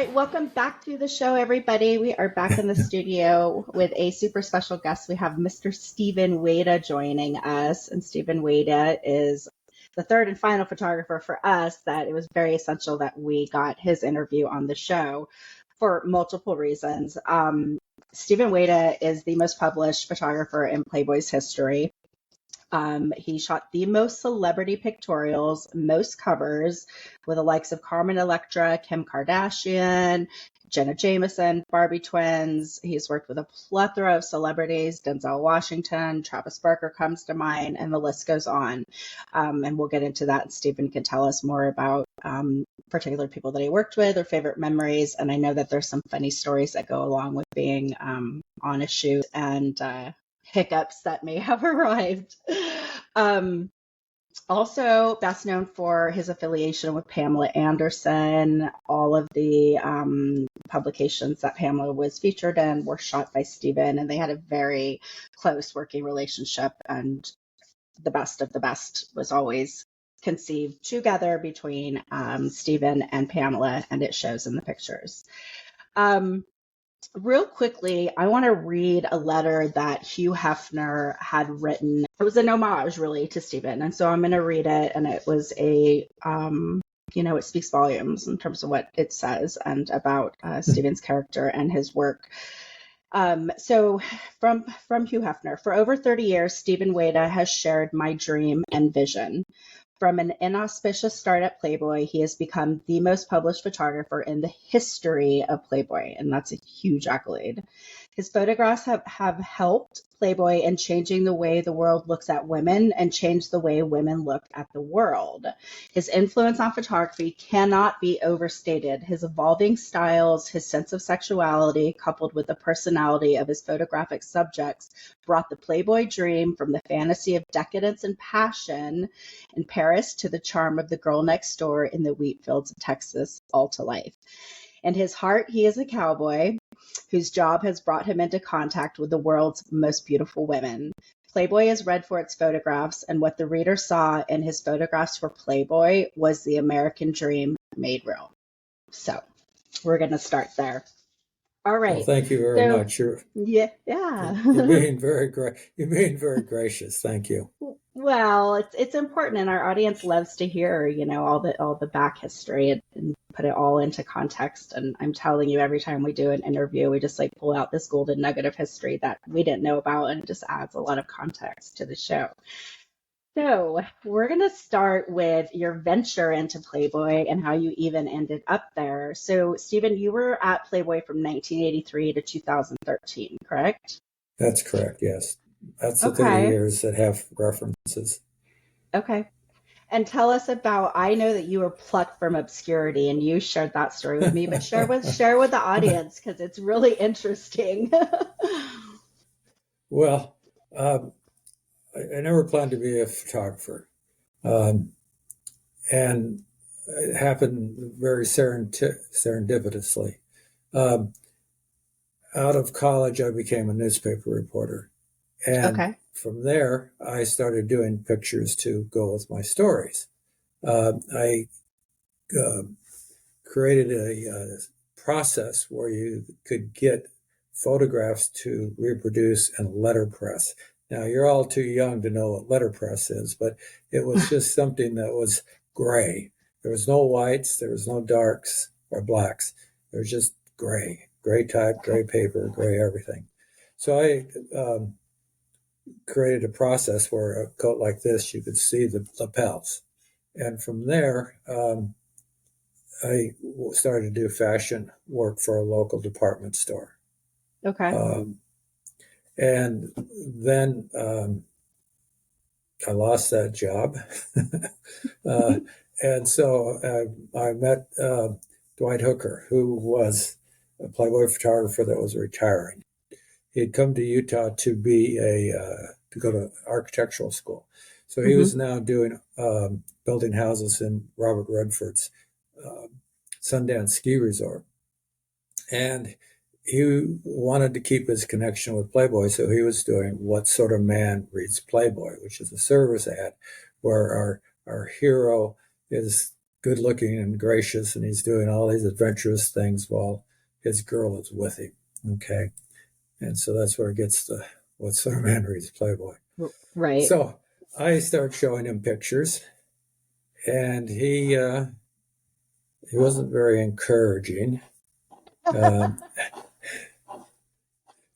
right, welcome back to the show, everybody. We are back in the studio with a super special guest. We have Mr. Stephen Wayda joining us, and Stephen Wayda is the third and final photographer for us that it was very essential that we got his interview on the show for multiple reasons. Stephen Wayda is the most published photographer in Playboy's history. He shot the most celebrity pictorials, most covers with the likes of Carmen Electra, Kim Kardashian, Jenna Jameson, Barbie twins. He's worked with a plethora of celebrities, Denzel Washington, Travis Barker comes to mind, and the list goes on. And we'll get into that. Stephen can tell us more about particular people that he worked with or favorite memories. And I know that there's some funny stories that go along with being on a shoot and hiccups that may have arrived. Also best known for his affiliation with Pamela Anderson. All of the publications that Pamela was featured in were shot by Stephen, and they had a very close working relationship, and the best of the best was always conceived together between Stephen and Pamela, and it shows in the pictures. Real quickly, I want to read a letter that Hugh Hefner had written. It was an homage, really, to Stephen. And so I'm going to read it. And it was it speaks volumes in terms of what it says and about Stephen's character and his work. So from Hugh Hefner, for over 30 years, Stephen Wayda has shared my dream and vision. From an inauspicious start at Playboy, he has become the most published photographer in the history of Playboy, and that's a huge accolade. His photographs have helped Playboy in changing the way the world looks at women and changed the way women look at the world. His influence on photography cannot be overstated. His evolving styles, his sense of sexuality, coupled with the personality of his photographic subjects, brought the Playboy dream from the fantasy of decadence and passion in Paris to the charm of the girl next door in the wheat fields of Texas, all to life. In his heart, he is a cowboy whose job has brought him into contact with the world's most beautiful women. Playboy is read for its photographs, and what the reader saw in his photographs for Playboy was the American dream made real. So we're going to start there. All right. Well, thank you very much. You're being very You're being very gracious. Thank you. Well, it's important, and our audience loves to hear, all the back history and put it all into context. And I'm telling you, every time we do an interview, we just pull out this golden nugget of history that we didn't know about, and it just adds a lot of context to the show. So we're going to start with your venture into Playboy and how you even ended up there. So, Stephen, you were at Playboy from 1983 to 2013, correct? That's correct, yes. That's the 30 years that have references. Okay. And tell us about, I know that you were plucked from obscurity, and you shared that story with me, but share with the audience, because it's really interesting. Well, I never planned to be a photographer. And it happened very serendipitously. Out of college, I became a newspaper reporter. And from there, I started doing pictures to go with my stories. I created a process where you could get photographs to reproduce in letterpress. Now, you're all too young to know what letterpress is, but it was just something that was gray. There was no whites, there was no darks or blacks. There was just gray type, gray paper, gray everything. So I created a process where a coat like this, you could see the lapels. And from there, I started to do fashion work for a local department store. Okay. And then I lost that job. And so I met Dwight Hooker, who was a Playboy photographer that was retiring. He had come to Utah to be to go to architectural school. So he was now doing building houses in Robert Redford's Sundance Ski Resort. And he wanted to keep his connection with Playboy, so he was doing What Sort of Man Reads Playboy, which is a service ad where our hero is good looking and gracious, and he's doing all these adventurous things while his girl is with him. Okay. And so that's where it gets to what sort of man reads Playboy. Right. So I start showing him pictures, and he wasn't very encouraging.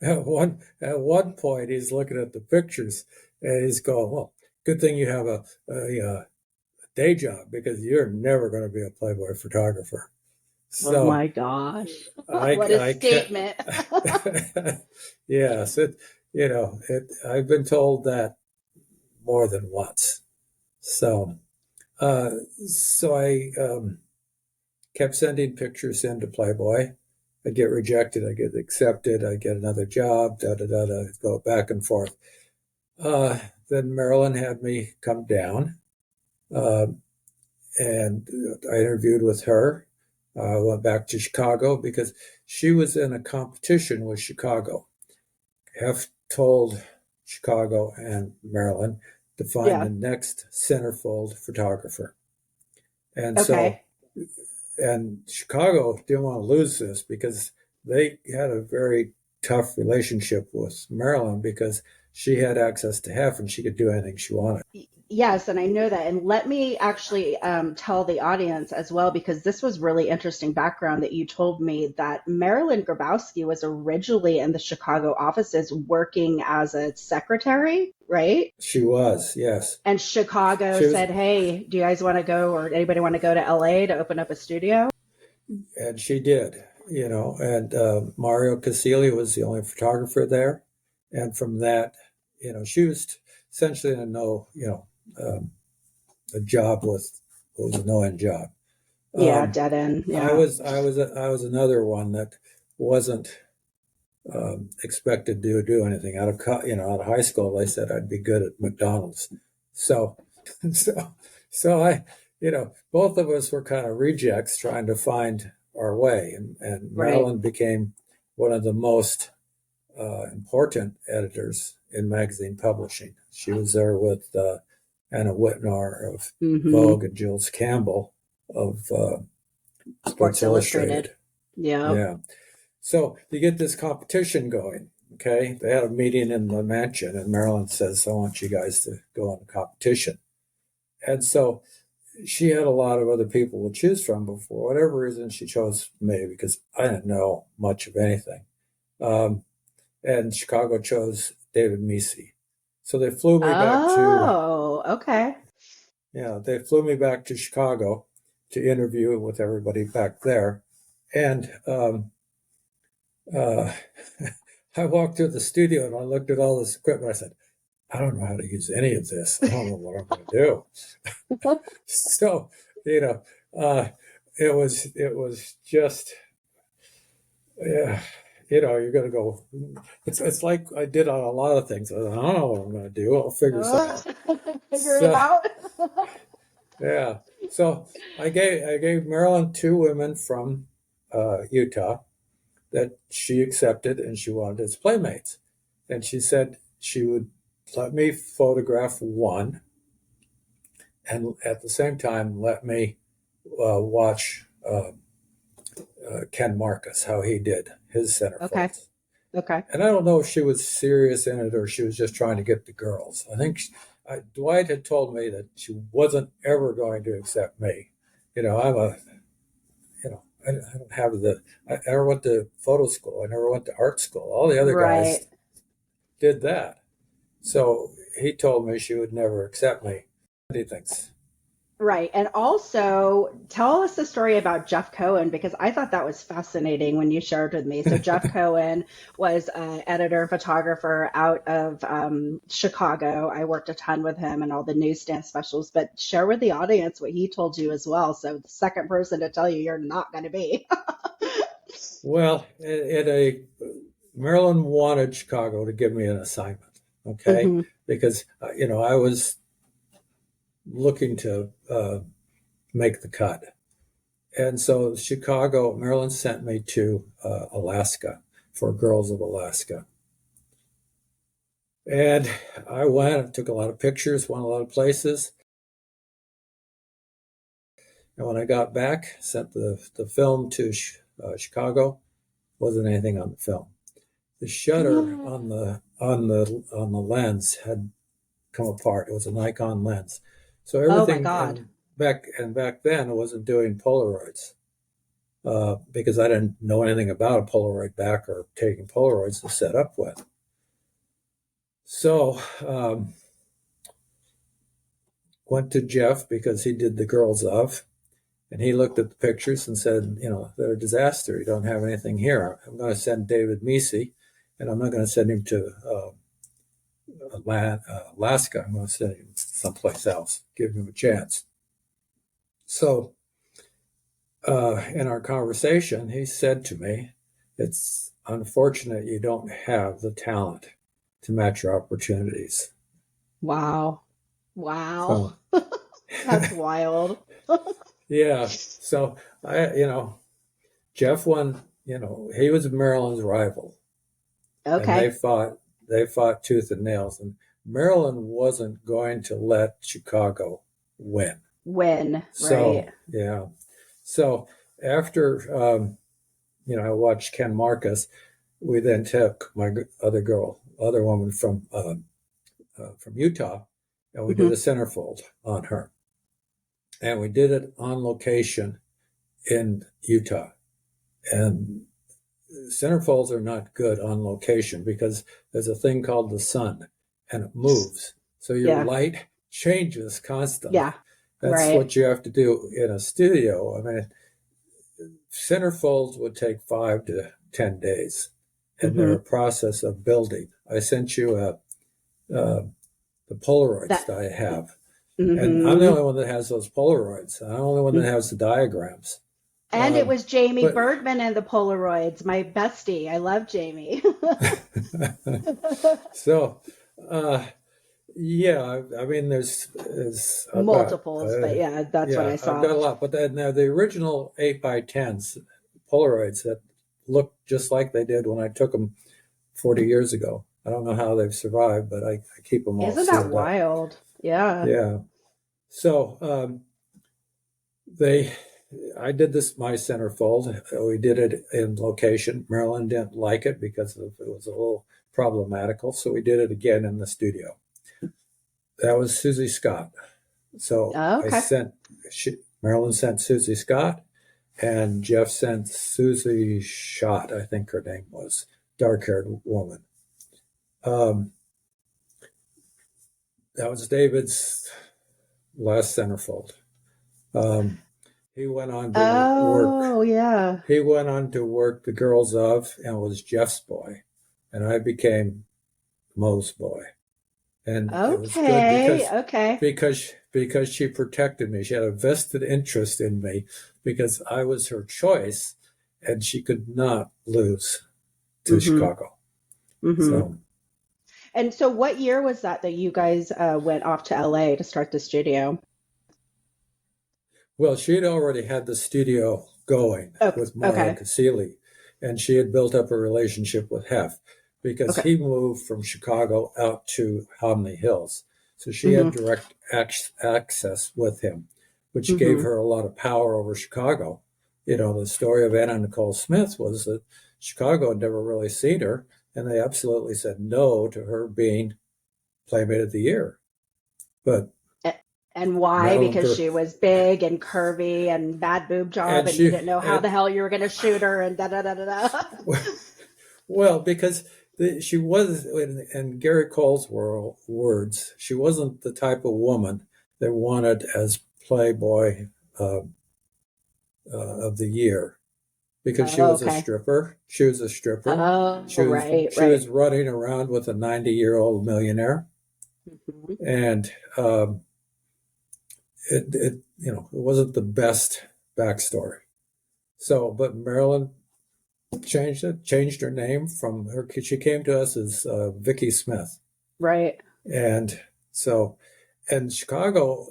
At one point, he's looking at the pictures, and he's going, "Well, good thing you have a day job, because you're never going to be a Playboy photographer." So, oh my gosh. What a statement. Yes, I've been told that more than once. So, I kept sending pictures into Playboy. I get rejected, I get accepted, I get another job, go back and forth. Then Marilyn had me come down, and I interviewed with her. I went back to Chicago because she was in a competition with Chicago. F told Chicago and Marilyn to find the next centerfold photographer. And okay. and Chicago didn't want to lose this, because they had a very tough relationship with Marilyn, because she had access to Hef and she could do anything she wanted. Yes, and I know that. And let me actually tell the audience as well, because this was really interesting background that you told me, that Marilyn Grabowski was originally in the Chicago offices working as a secretary, right? She was, yes. And Chicago said, hey, do you guys want to go, or anybody want to go to LA to open up a studio? And she did, and Mario Casilli was the only photographer there. And from that, she was essentially in a job was a no-end job. Dead end. Yeah. I was another one that wasn't expected to do anything out of high school. They said I'd be good at McDonald's. So I, both of us were kind of rejects trying to find our way, and Marilyn became one of the most important editors in magazine publishing. She was there with Anna Whitnor of Vogue and Jules Campbell of Sports Illustrated. Yeah. So you get this competition going. Okay. They had a meeting in the mansion, and Marilyn says, I want you guys to go on the competition. And so she had a lot of other people to choose from, but for whatever reason, she chose me because I didn't know much of anything. And Chicago chose David Meese. So they flew me back to... Oh, okay. Yeah, they flew me back to Chicago to interview with everybody back there. And I walked through the studio and I looked at all this equipment. I said, I don't know how to use any of this. I don't know what I'm going to do. So, it was just, yeah, you're going to go. It's like I did on a lot of things. I don't know what I'm going to do. I'll figure something out. Figure it out. Yeah. So I gave Marilyn 2 women from Utah that she accepted and she wanted as playmates. And she said she would let me photograph one, and at the same time let me watch Ken Marcus, how he did his centerfolds. Okay. And I don't know if she was serious in it or she was just trying to get the girls. I think Dwight had told me that she wasn't ever going to accept me. I don't have I never went to photo school. I never went to art school. All the other guys did that. So he told me she would never accept me. What do you think? Right. And also tell us the story about Jeff Cohen, because I thought that was fascinating when you shared with me. So Jeff Cohen was an editor, photographer out of Chicago. I worked a ton with him and all the newsstand specials, but share with the audience what he told you as well. So the second person to tell you you're not going to be. Well, Marilyn wanted Chicago to give me an assignment. Okay. Because, I was looking to make the cut. And so Maryland sent me to Alaska for Girls of Alaska. And I went and took a lot of pictures, went a lot of places. And when I got back, sent the film to Chicago, wasn't anything on the film. The shutter on the lens had come apart. It was a Nikon lens, so Oh my everything God. back then, I wasn't doing Polaroids because I didn't know anything about a Polaroid back or taking Polaroids to set up with. So went to Jeff because he did the girls of, and he looked at the pictures and said, they're a disaster. You don't have anything here. I'm going to send David Meese, and I'm not going to send him to Alaska. I'm going to send him someplace else, give him a chance. So in our conversation, he said to me, it's unfortunate you don't have the talent to match your opportunities. Wow. So, That's wild. yeah. So Jeff won, he was Marilyn's rival. Okay. And they fought tooth and nails. And Marilyn wasn't going to let Chicago win. Right. Yeah. So after, I watched Ken Marcus, we then took my other woman from Utah, and we did a centerfold on her. And we did it on location in Utah. And centerfolds are not good on location because there's a thing called the sun, and it moves. So your light changes constantly. Yeah. That's what you have to do in a studio. I mean, centerfolds would take 5 to 10 days, and they're a process of building. I sent you the Polaroids that I have. And I'm the only one that has those Polaroids. I'm the only one that has the diagrams. And it was Jamie Bergman and the Polaroids, my bestie. I love Jamie. So, yeah, I mean, there's multiples, but yeah, that's what I saw. I've got a lot. But now the original 8x10s Polaroids that look just like they did when I took them 40 years ago. I don't know how they've survived, but I keep them all. Isn't that wild? Up. Yeah. Yeah. So I did my centerfold. We did it in location. Marilyn didn't like it because it was a little problematical, so we did it again in the studio. That was Susie Scott. So Marilyn sent Susie Scott, and Jeff sent Susie Schott, I think her name was, dark-haired woman. That was David's last centerfold. He went on to work. Oh, yeah. He went on to work the girls of and was Jeff's boy, and I became Mo's boy. And it was good because she protected me. She had a vested interest in me because I was her choice, and she could not lose to Chicago. So what year was that you guys went off to LA to start the studio? Well, she had already had the studio going with Mario Casilli, and she had built up a relationship with Hef because he moved from Chicago out to Homley Hills. So she had direct access with him, which gave her a lot of power over Chicago. The story of Anna Nicole Smith was that Chicago had never really seen her, and they absolutely said no to her being Playmate of the Year. And why? Because she was big and curvy and bad boob job, and you didn't know how the hell you were going to shoot her and da-da-da-da-da. Well, because she was, in Gary Cole's words, she wasn't the type of woman they wanted as Playboy of the Year. Because she was a stripper. She was a stripper. She was running around with a 90-year-old millionaire. And it wasn't the best backstory. So, but Marilyn changed her name from her. She came to us as Vicky Smith. Right. And so, in Chicago,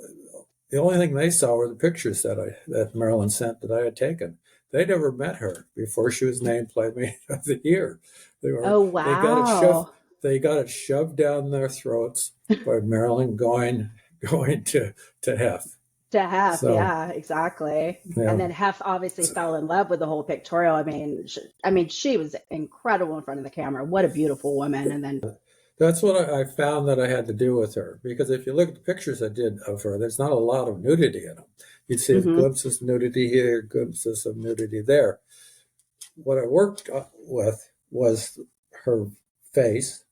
the only thing they saw were the pictures that Marilyn sent that I had taken. They never met her before she was named Playmate of the Year. Wow. They got it shoved down their throats by Marilyn going to Hef. To Hef, So, yeah, exactly. And yeah. then Hef obviously fell in love with the whole pictorial. I mean, she was incredible in front of the camera. What a beautiful woman. And then, That's what I found that I had to do with her. Because if you look at the pictures I did of her, there's not a lot of nudity in them. You'd see the hmm glimpses of nudity here, glimpses of nudity there. What I worked with was her face,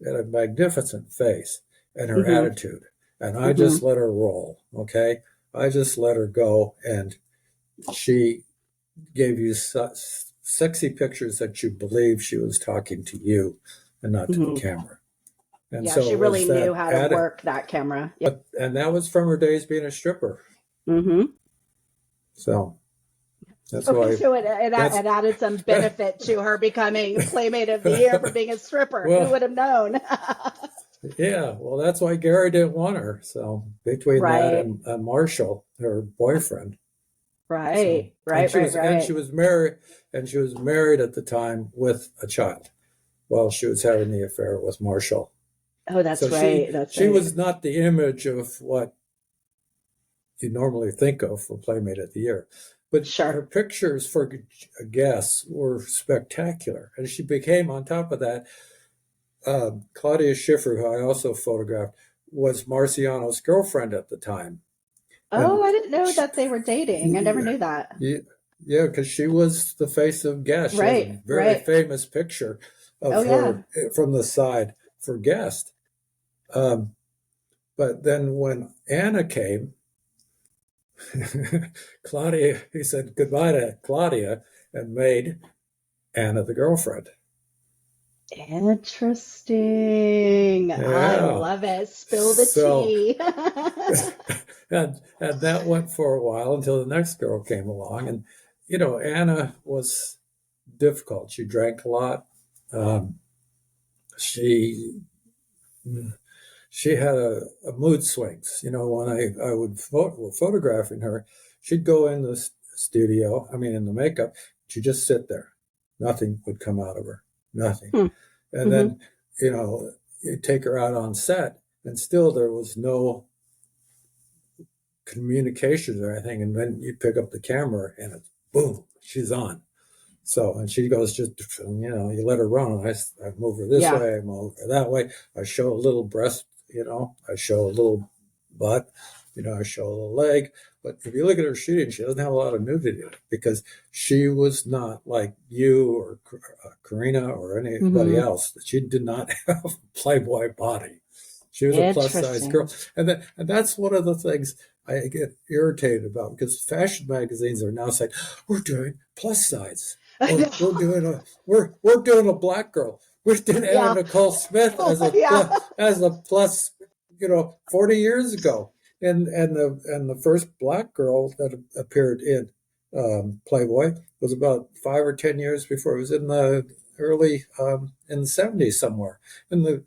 and a magnificent face, and her hmm attitude. And I hmm just let her roll, okay? I just let her go, and she gave you sexy pictures that you believe she was talking to you and not to the hmm camera. And Yeah, so she it really was knew that how to added, work that camera. Yeah. and that was from her days being a stripper. hmm So that's Okay, why so it that's added some benefit to her becoming Playmate of the Year for being a stripper. Who well, would have known? yeah, well, that's why Gary didn't want her. So between that Right, and Marshall, her boyfriend, so right, right, right, and she right. was married, at the time with a child while she was having the affair with Marshall. Oh, So that's right. That's she right. was not the image of what you normally think of for Playmate of the Year. But her Sure. pictures for guests were spectacular. And she became, on top of that, Claudia Schiffer, who I also photographed, was Marciano's girlfriend at the time. Oh, And I didn't know she, that they were dating. I never knew that. yeah, because she was the face of Guest. She has a Right, very right. famous picture Oh, of yeah. her from the side for Guest. Um, but then when Anna came, Claudia, he said goodbye to Claudia and made Anna the girlfriend. Interesting. I Yeah. love it. Spill the So, tea. and that went for a while until the next girl came along. And, Anna was difficult. She drank a lot. Um, she she had a mood swings. When I would photographing her, she'd go in the studio, in the makeup, she'd just sit there. Nothing would come out of her. Nothing. Hmm. And hmm then, you take her out on set, and still there was no communications or anything. And then you pick up the camera, and it's boom, she's on. So, and she goes, just, you let her run. I move her this Yeah. way, I move her that way. I show a little breast, I show a little butt, I show a little leg. But if you look at her shooting, she doesn't have a lot of nudity because she was not like you or Karina or anybody hmm else. She did not have a Playboy body. She was a plus size girl. Interesting. And that's one of the things I get irritated about because fashion magazines are now saying, we're doing plus size. I Or we're know. doing a black girl. We did Anna Yeah. Nicole Smith Oh, yeah. as a plus, 40 years ago. And the first black girl that appeared in Playboy was about 5 or 10 years before. It was in the early in the 70s somewhere. And the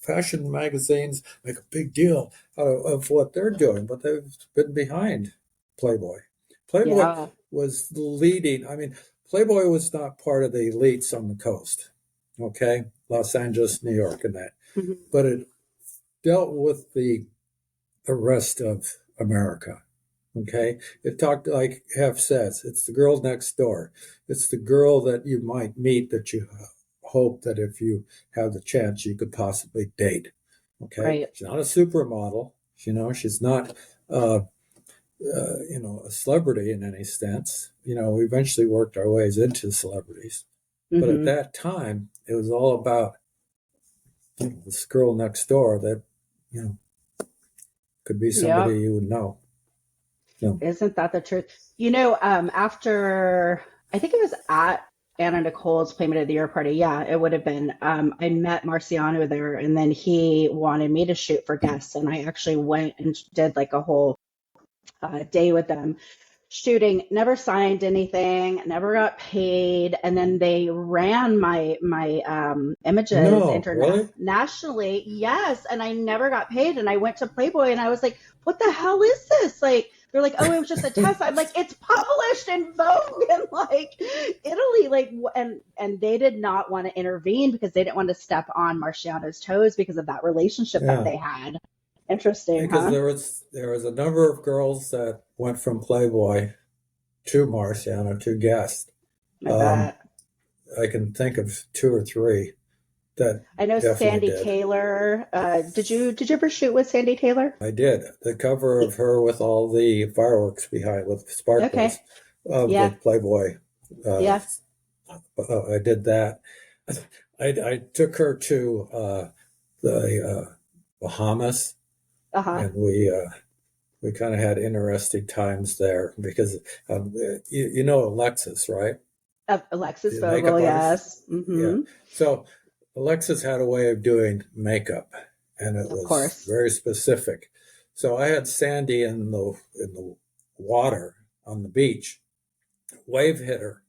fashion magazines make a big deal out of what they're doing, but they've been behind Playboy. Playboy Yeah. was leading. Playboy was not part of the elites on the coast, okay? Los Angeles, New York, and that. hmm But it dealt with the rest of America, okay? It talked, like Hef says, it's the girl next door. It's the girl that you might meet that you hope that if you have the chance, you could possibly date, okay? Right. She's not a supermodel. She's not a celebrity in any sense. We eventually worked our ways into celebrities. But at hmm that time, it was all about this girl next door that, could be Yeah. somebody you would know. So, Isn't that the truth? After I think it was at Anna Nicole's Playmate of the Year party. Yeah, it would have been. I met Marciano there, and then he wanted me to shoot for guests, and I actually went and did like a whole day with them shooting. Never signed anything, never got paid, and then they ran my images no, really? internationally. Yes, and I never got paid, and I went to Playboy, and I was like, "What the hell is this?" Like, they're like, "Oh, it was just a test." I'm like, "It's published in Vogue and like Italy, like," and they did not want to intervene because they didn't want to step on Marciano's toes because of that relationship that Yeah. they had. Interesting, because huh? there was a number of girls that went from Playboy to Marciano to Guest. I Um, bet. I can think of two or three that I know definitely Sandy did. Taylor. Did you ever shoot with Sandy Taylor? I did. The cover of her with all the fireworks behind, with sparklers Okay. of the Yeah. Playboy. Uh, Yeah. I did that. I took her to the Bahamas, Uh-huh. and we kind of had interesting times there because you know Alexis, right? Alexis The Vogel, makeup artist. yes. Yeah. Mm-hmm. So Alexis had a way of doing makeup, and it Of was course. very specific. So I had Sandy in the water on the beach. Wave hit her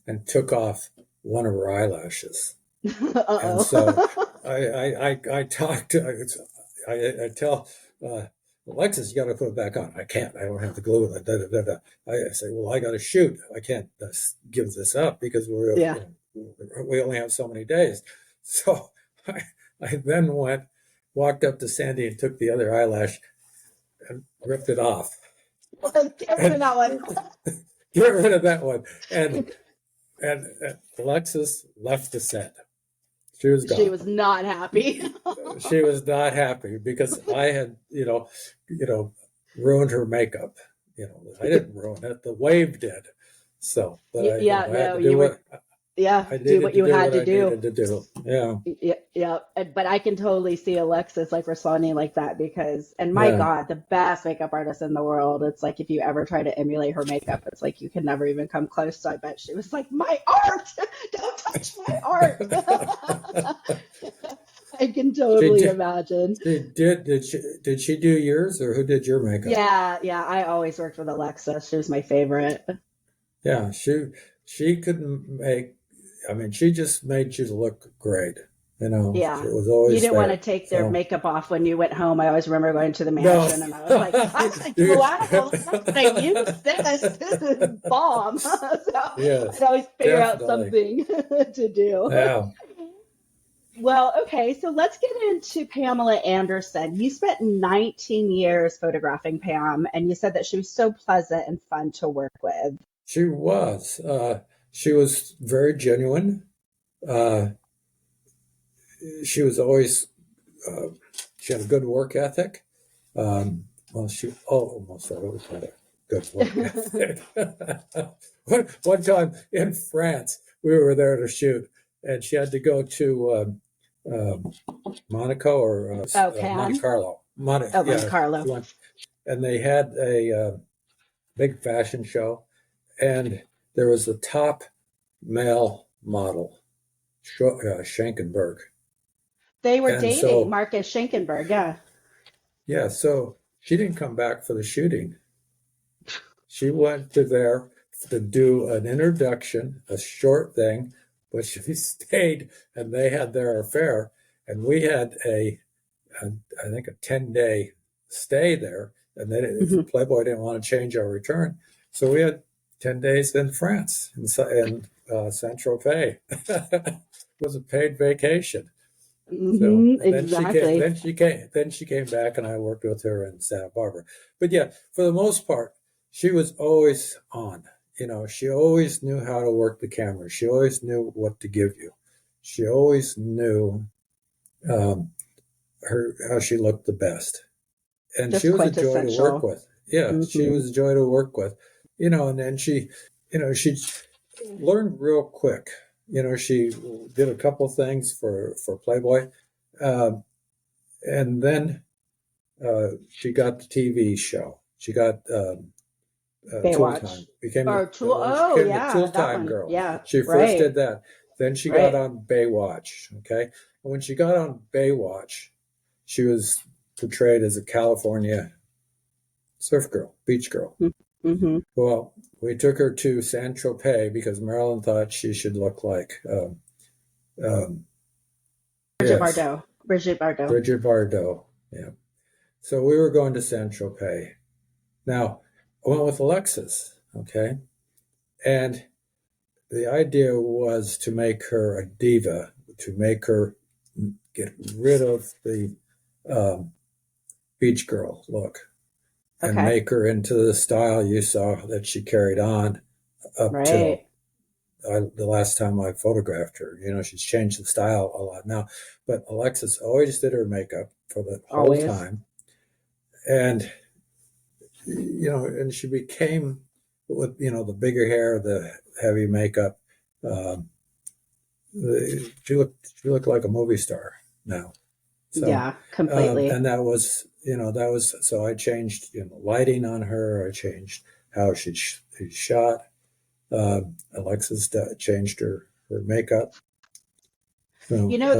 and took off one of her eyelashes. And so Uh-oh. I talked to, I tell Alexis, you got to put it back on. I can't. I don't have the glue. Da, da, da, da. I say, well, I got to shoot. I can't give this up because Yeah. we only have so many days. So I then walked up to Sandy and took the other eyelash and ripped it off. Get rid of And that one. get rid of that one. And Alexis left the set. She was She gone. was not happy. She was not happy because I had, ruined her makeup. I didn't ruin it. The wave did. So, but Yeah, I had no, to do you were, what yeah, I do needed what to you do. had What to I do. needed to do. Yeah, Yeah, yeah. But I can totally see Alexis like responding like that because, and my yeah. God, the best makeup artist in the world. It's like if you ever try to emulate her makeup, it's like you can never even come close. So I bet she was like, my art, don't touch my art. I can she totally did. imagine. She did. Did she do yours, or who did your makeup? Yeah, yeah. I always worked with Alexis. She was my favorite. Yeah, she couldn't make. I mean, she just made you look great. She Yeah. was You always didn't want to there. take their So makeup off when you went home. I always remember going to the no. mansion and I was like, I'm going to go out. I'm not going to use this. This is bomb. So I'd Yes, always figure out definitely. something to do. Yeah. Well, okay. So let's get into Pamela Anderson. You spent 19 years photographing Pam, and you said that she was so pleasant and fun to work with. She was. She was very genuine. Uh, she was always. Uh, she had a good work ethic. Well, she almost always had a good work ethic. one time in France, we were there to shoot, and she had to go to Monaco or Oh, Monte Pam? Carlo. Oh, Monte Yeah, Carlo. and they had a big fashion show, and there was the top male model, Schenkenberg. They were And dating so, Marcus Schenkenberg. Yeah. yeah, so she didn't come back for the shooting. She went to there to do an introduction, a short thing, but she stayed and they had their affair. And we had I think, a 10-day stay there. And then Hmm. Playboy didn't want to change our return. So we had 10 days in France, in Saint-Tropez. It was a paid vacation. So, Hmm. and Exactly. then she came back, and I worked with her in Santa Barbara. But yeah, for the most part, she was always on. She always knew how to work the camera. She always knew what to give you. She always knew um, how she looked the best, and she Just was a joy to work quintessential. with. Yeah, she Hmm. was a joy to work with. And then she learned real quick. She did a couple things for Playboy, um, and then she got the TV show. She got Tool Baywatch. Time. Became Or Tool. she Oh, became the yeah, Tool that Time one. girl. Yeah, She first right, did that. Then she got right. on Baywatch. Okay, and when she got on Baywatch, she was portrayed as a California surf girl, beach girl. Mm-hmm. Well, we took her to San Tropez because Marilyn thought she should look like um, Bridget yes, Bardot. Bridget Bardot. Bridget Bardot. Yeah. So we were going to San Tropez. Now, I went with Alexis, okay? And the idea was to make her a diva, to make her get rid of the, um, beach girl look and Okay. make her into the style you saw that she carried on up till Right. the last time I photographed her. She's changed the style a lot now, but Alexis always did her makeup for the whole Always. time. And, and she became, with, the bigger hair, the heavy makeup, um, she looked like a movie star now. So, Yeah, completely. and so I changed, lighting on her. I changed how she shot. Alexis changed her makeup. So, You know,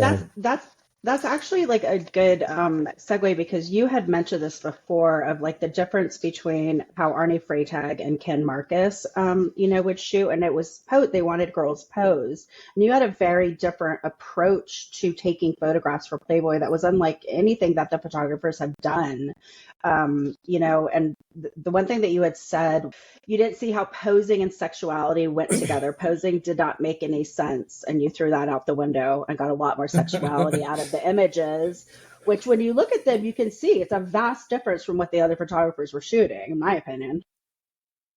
that's actually like a good segue because you had mentioned this before of like the difference between how Arnie Freytag and Ken Marcus, would shoot, and it was they wanted girls pose, and you had a very different approach to taking photographs for Playboy that was unlike anything that the photographers have done. And the one thing that you had said, you didn't see how posing and sexuality went together. Posing did not make any sense, and you threw that out the window and got a lot more sexuality out of the images, which when you look at them, you can see it's a vast difference from what the other photographers were shooting, in my opinion.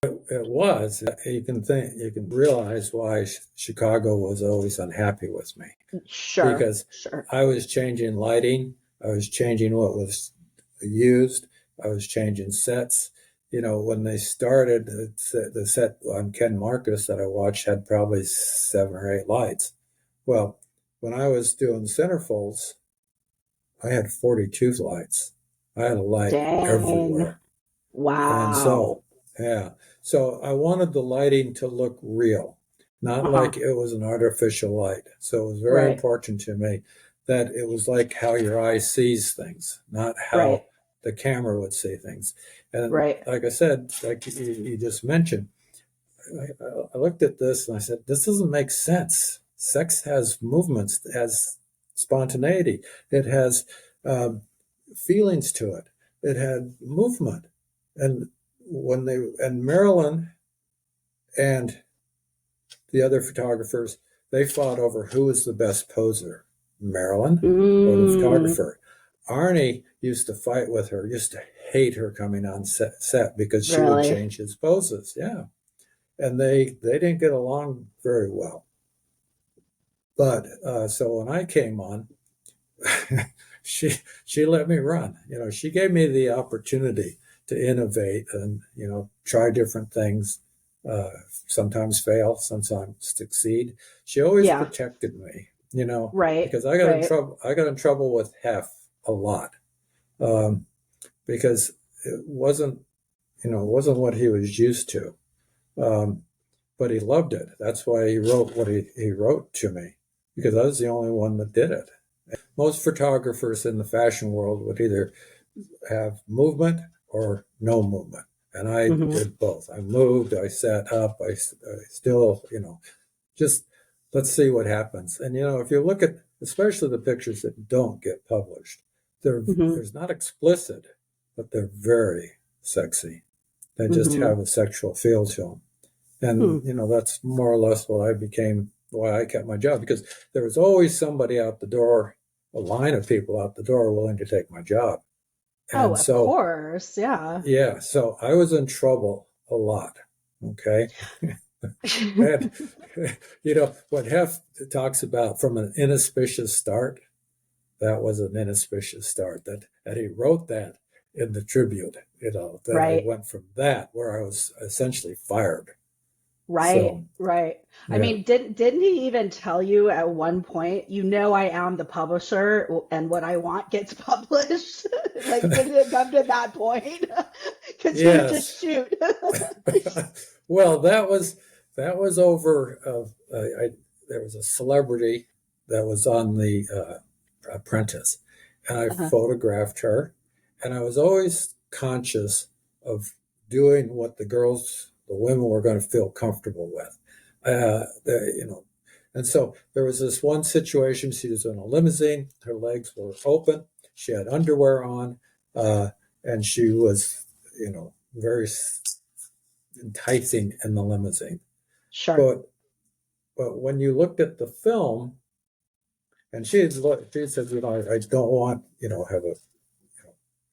it was. You can realize why Chicago was always unhappy with me, Sure, because sure. I was changing lighting, I was changing what was used, I was changing sets. When they started, the set on Ken Marcus that I watched had probably 7 or 8 lights. Well, when I was doing centerfolds, I had 42 lights. I had a light Dang. everywhere. And Wow. so, yeah. So I wanted the lighting to look real, not Uh-huh. like it was an artificial light. So it was very Right, important to me that it was like how your eye sees things, not right, how the camera would see things. And right. like I said, like you just mentioned, I looked at this and I said, this doesn't make sense. Sex has movements, it has spontaneity, it has um, feelings to it, it had movement. And Marilyn and the other photographers, they fought over who was the best poser, Marilyn or the Mm, photographer. Arnie used to fight with her, used to hate her coming on set because she would really? change his poses. Yeah. And they didn't get along very well. But so when I came on, she let me run. She gave me the opportunity to innovate and try different things. Uh, Sometimes fail, sometimes succeed. She always Yeah, protected me. right, Because I got in right. trouble. I got in trouble with Hef a lot, um, because it wasn't what he was used to. Um, but he loved it. That's why he wrote what he wrote to me, because I was the only one that did it. Most photographers in the fashion world would either have movement or no movement. And I Hmm. did both. I moved, I sat up, I still, just let's see what happens. And, if you look at, especially the pictures that don't get published, Hmm. there's not explicit, but they're very sexy. They just Hmm. have a sexual feel to them. Hmm. And, that's more or less why I kept my job, because there was always somebody out the door, a line of people out the door willing to take my job. Oh, And of so, course. Yeah. yeah, so I was in trouble a lot. Okay. And, what Hef talks about from an inauspicious start, that was an inauspicious start. That he wrote that in the Tribute, that I Right. went from that, where I was essentially fired. Right. So, Right. I yeah. mean, didn't he even tell you at one point, I am the publisher and what I want gets published? Like, didn't it come to that point? Because he would just Yes. shoot. Well, that was over. There was a celebrity that was on the Apprentice, and I Uh-huh. photographed her, and I was always conscious of doing what the women were going to feel comfortable with. Uh, you know, and so there was this one situation. She was in a limousine. Her legs were open. She had underwear on, and she was, very enticing in the limousine. Sure. But when you looked at the film, and she had said, I don't want, have a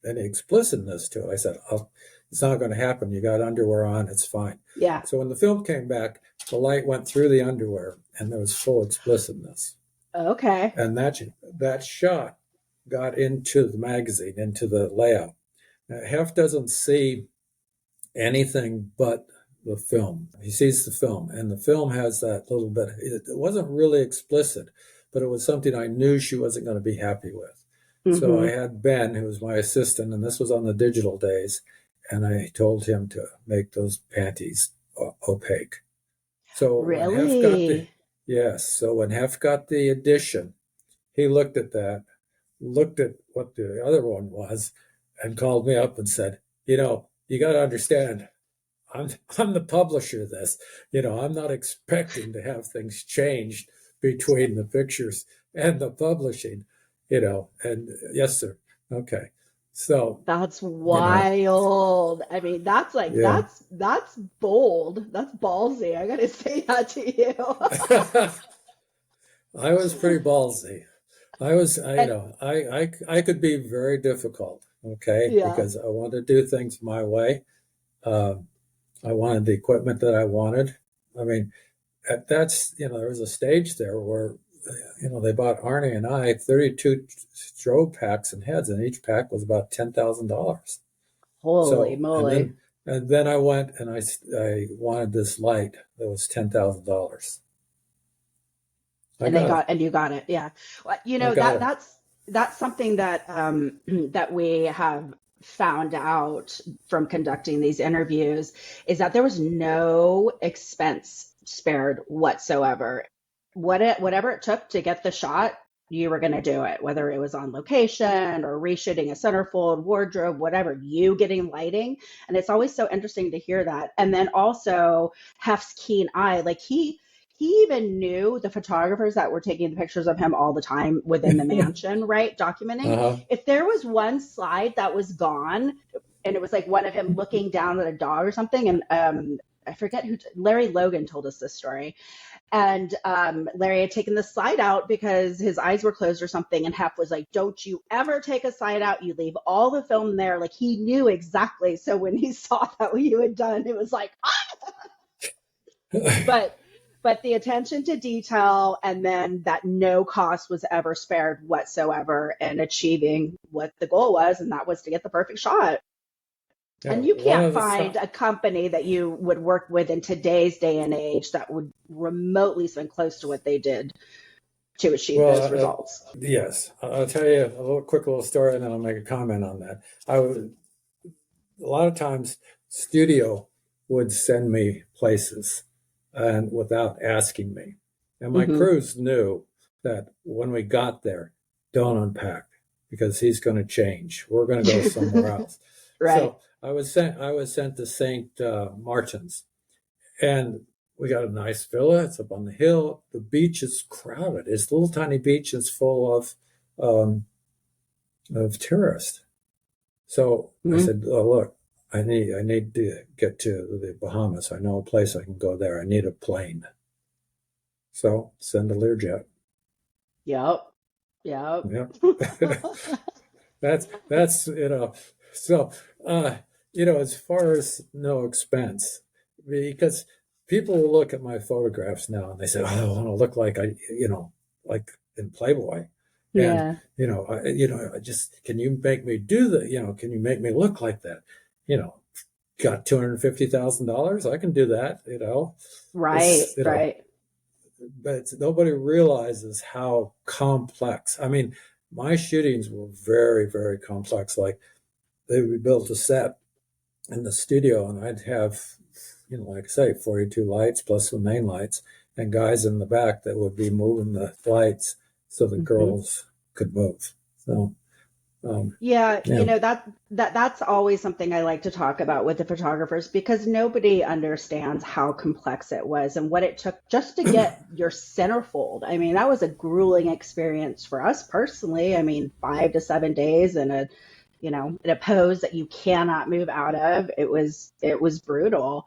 any explicitness to it. I said, oh, it's not going to happen. You got underwear on, it's fine. Yeah. So when the film came back, the light went through the underwear and there was full explicitness. Okay. And that shot got into the magazine, into the layout. Now, Hef doesn't see anything but the film. He sees the film, and the film has that little bit. It wasn't really explicit, but it was something I knew she wasn't going to be happy with. Mm-hmm. So I had Ben, who was my assistant, and this was on the digital days, and I told him to make those panties opaque. So really? So when Hef got the edition, he looked at that, looked at what the other one was, and called me up and said, you got to understand, I'm the publisher of this. I'm not expecting to have things changed between the pictures and the publishing, and yes, sir. Okay. So that's wild. I mean, that's like, that's bold. That's ballsy. I got to say that to you. I was pretty ballsy. I could be very difficult. Okay. Yeah. Because I wanted to do things my way. I wanted the equipment that I wanted. I mean, there was a stage there where, they bought Arnie and I 32 strobe packs and heads, and each pack was about $10,000. Holy moly. And then I went and I wanted this light that was $10,000. And you got it. Yeah. Well, that's something that, that we have found out from conducting these interviews, is that there was no expense spared whatsoever. Whatever it took to get the shot, you were going to do it, whether it was on location or reshooting a centerfold, wardrobe, whatever, you getting lighting. And it's always so interesting to hear that. And then also Hef's keen eye, like he even knew the photographers that were taking the pictures of him all the time within the mansion, right? Documenting. Uh-huh. If there was one slide that was gone, and it was like one of him looking down at a dog or something, and I forget Larry Logan told us this story. And Larry had taken the slide out because his eyes were closed or something. And Hef was like, don't you ever take a slide out. You leave all the film there. Like, he knew exactly. So when he saw that what you had done, it was like, ah! But the attention to detail, and then that no cost was ever spared whatsoever in achieving what the goal was, and that was to get the perfect shot. Yeah, and you can't find a company that you would work with in today's day and age that would remotely spend close to what they did to achieve those results. Yes. I'll tell you a quick little story, and then I'll make a comment on that. A lot of times, studio would send me places and without asking me. And my crews knew that when we got there, don't unpack, because he's going to change. We're going to go somewhere else. Right. So I was sent to St. Martin's, and we got a nice villa. It's up on the hill. The beach is crowded. It's a little tiny beach. It's full of tourists. So I said, "Oh, look, I need to get to the Bahamas. I know a place I can go there. I need a plane." So send a Learjet. Yep. That's So as far as no expense, because people will look at my photographs now and they say, "Oh, I want to look like like in Playboy." Yeah. And, I just, can you make me do that? Can you make me look like that? Got $250,000. I can do that, Right. Right. But nobody realizes how complex. I mean, my shootings were very, very complex. Like, we built a set in the studio, and I'd have, like I say, 42 lights plus the main lights, and guys in the back that would be moving the lights so the girls could move. So, that's always something I like to talk about with the photographers, because nobody understands how complex it was and what it took just to get your centerfold. I mean, that was a grueling experience for us personally. I mean, 5 to 7 days in a pose that you cannot move out of. It was brutal.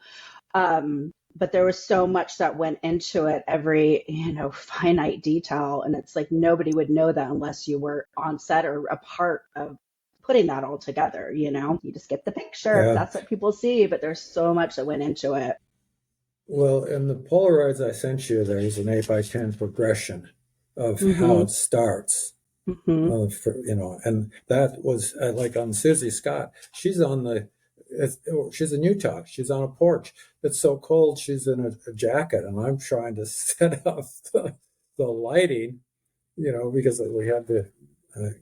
But there was so much that went into it, every, finite detail. And it's like, nobody would know that unless you were on set or a part of putting that all together, you know? You just get the picture, Yeah. that's what people see, but there's so much that went into it. Well, in the Polaroids I sent you, there's an 8 by 10 progression of how Mm-hmm. it starts. Mm-hmm. And that was like on Susie Scott. She's she's in Utah. She's on a porch. It's so cold. She's in a jacket, and I'm trying to set up the lighting, because we had to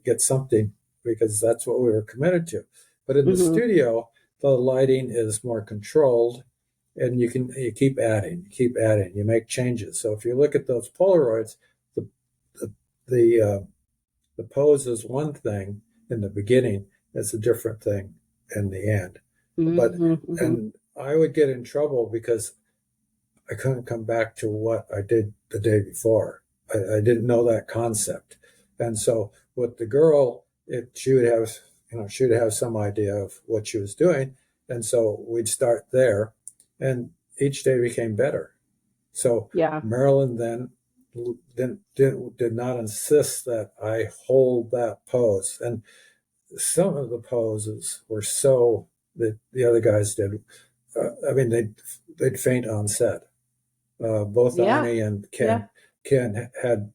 get something because that's what we were committed to. But in the Mm-hmm. studio, the lighting is more controlled, and you keep adding, you make changes. So if you look at those Polaroids, the the the, the pose is one thing in the beginning, it's a different thing in the end. But Mm-hmm. Mm-hmm. and I would get in trouble because I couldn't come back to what I did the day before. I didn't know that concept. And so with the girl, she would have, she would have some idea of what she was doing. And so we'd start there, and each day became better. So Yeah. Marilyn then did not insist that I hold that pose. And some of the poses were so that the other guys did. I mean, they'd faint on set. Both Yeah. Arnie and Yeah. Ken had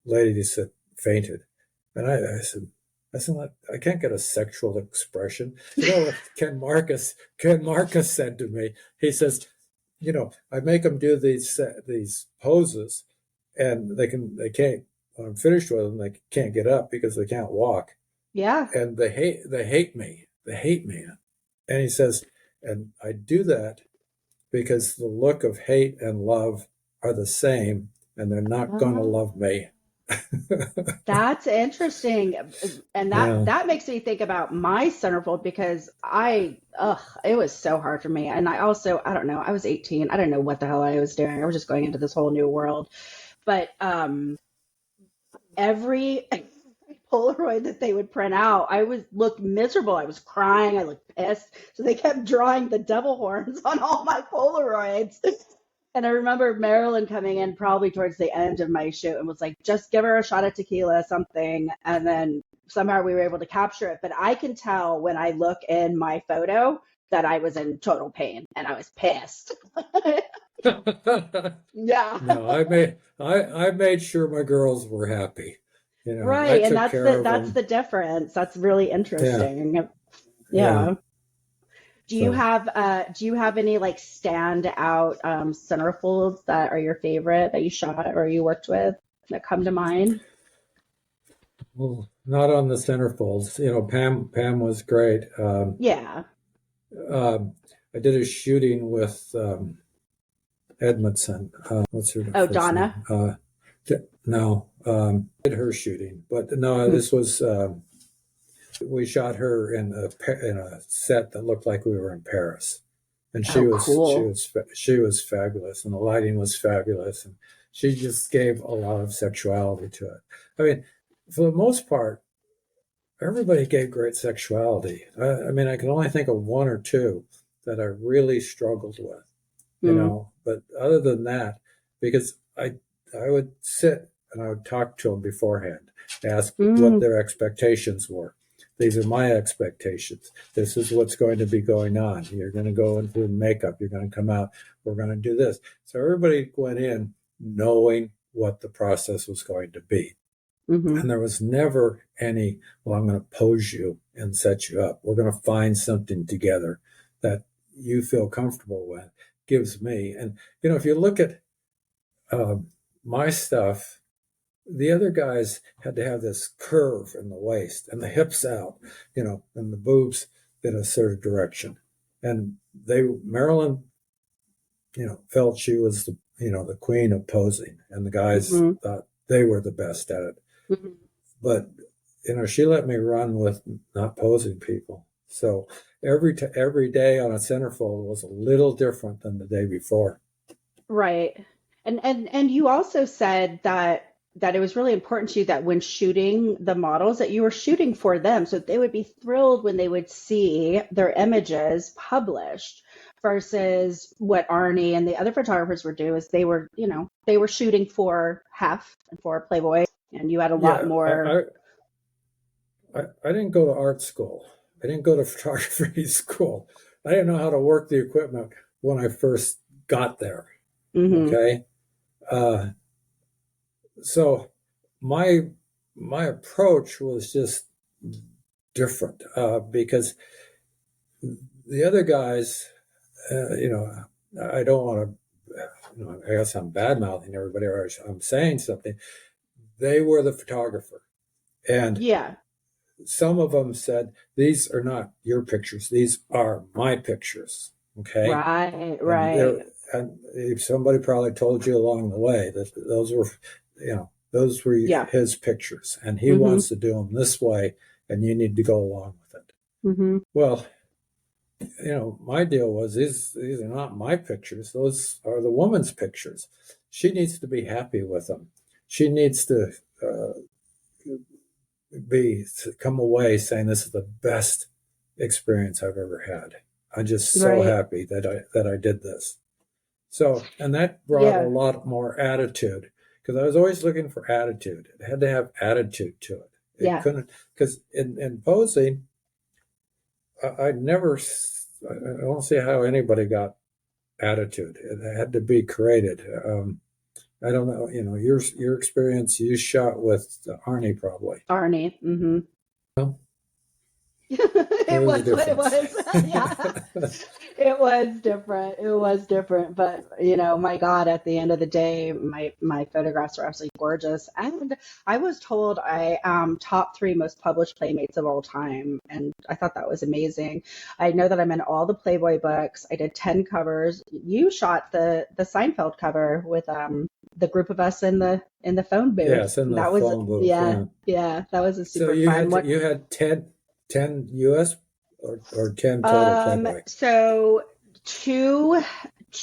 ladies that fainted, and I said, I can't get a sexual expression. You know what Ken Marcus said to me? He says, I make them do these poses, and they can't. When I'm finished with them, they can't get up because they can't walk, Yeah. and they hate me. They hate me, and he says, and I do that because the look of hate and love are the same, and they're not going to Oh, love me. that's interesting. And that Yeah. that makes me think about my centerfold because it was so hard for me. And I don't know, I was 18. I don't know what the hell I was doing. I was just going into this whole new world. But every Polaroid that they would print out, I was looked miserable. I was crying. I looked pissed. So they kept drawing the devil horns on all my Polaroids. And I remember Marilyn coming in probably towards the end of my shoot and was like, just give her a shot of tequila, something. And then somehow we were able to capture it. But I can tell when I look in my photo that I was in total pain and I was pissed. Yeah. No, I made sure my girls were happy. I Right. And took care of that's them. the difference. That's really Yeah, interesting. yeah. Yeah. So, Do you have any like stand out centerfolds that are your favorite that you shot or you worked with that come to mind? well, not on the centerfolds. Pam was great. Yeah. Um, I did a shooting with Edmondson. What's her Oh, first name? Donna. No, did her shooting, but no, Hmm. this was we shot her in a set that looked like we were in Paris, and Oh, cool. she was fabulous, and the lighting was fabulous, and she just gave a lot of sexuality to it. I mean, for the most part, everybody gave great sexuality. I mean, I can only think of one or two that I really struggled with, Hmm. But other than that, because I would sit and I would talk to them beforehand, ask what Hmm. their expectations were. These are my expectations. This is what's going to be going on. You're going to go into makeup. You're going to come out. We're going to do this. So everybody went in knowing what the process was going to be. Hmm. And there was never any, well, I'm going to pose you and set you up. We're going to find something together that you feel comfortable with, gives me. And, if you look at my stuff, the other guys had to have this curve in the waist and the hips out, and the boobs in a certain direction. And Marilyn, felt she was the queen of posing, and the guys Hmm. thought they were the best at it. Hmm. But she let me run with not posing people. So every day on a centerfold was a little different than the day before. Right. And you also said that it was really important to you that when shooting the models that you were shooting for them so they would be thrilled when they would see their images published versus what Arnie and the other photographers would do is they were shooting for Hef and for Playboy and you had a lot Yeah, more. I didn't go to art school. I didn't go to photography school. I didn't know how to work the equipment when I first got there. Mm-hmm. Okay. Uh, so my approach was just different because the other guys, I don't want to, I guess I'm bad mouthing everybody or I'm saying something. They were the photographer. And Yeah. some of them said, these are not your pictures. These are my pictures. Okay. Right. And, Right. and somebody probably told you along the way that those were Yeah. his pictures and he Mm-hmm. wants to do them this way and you need to go along with it. Mm-hmm. Well, my deal was these are not my pictures. Those are the woman's pictures. She needs to be happy with them. She needs to come away saying this is the best experience I've ever had. I'm just so happy that I did this. So, and that brought a lot more attitude because I was always looking for attitude. It had to have attitude to it. It couldn't, because in posing, I don't see how anybody got attitude. It had to be created. I don't know, your experience, you shot with Arnie probably. Arnie. Mm-hmm. Well, It was what it was. Yeah. It was different. It was different. But, my God, at the end of the day, my photographs are absolutely gorgeous. And I was told I top 3 most published Playmates of all time. And I thought that was amazing. I know that I'm in all the Playboy books. I did 10 covers. You shot the Seinfeld cover with the group of us in the phone booth. Yes, in the phone booth. Yeah, that was a super fun. So you had 10 US or 10 total Playboy? So two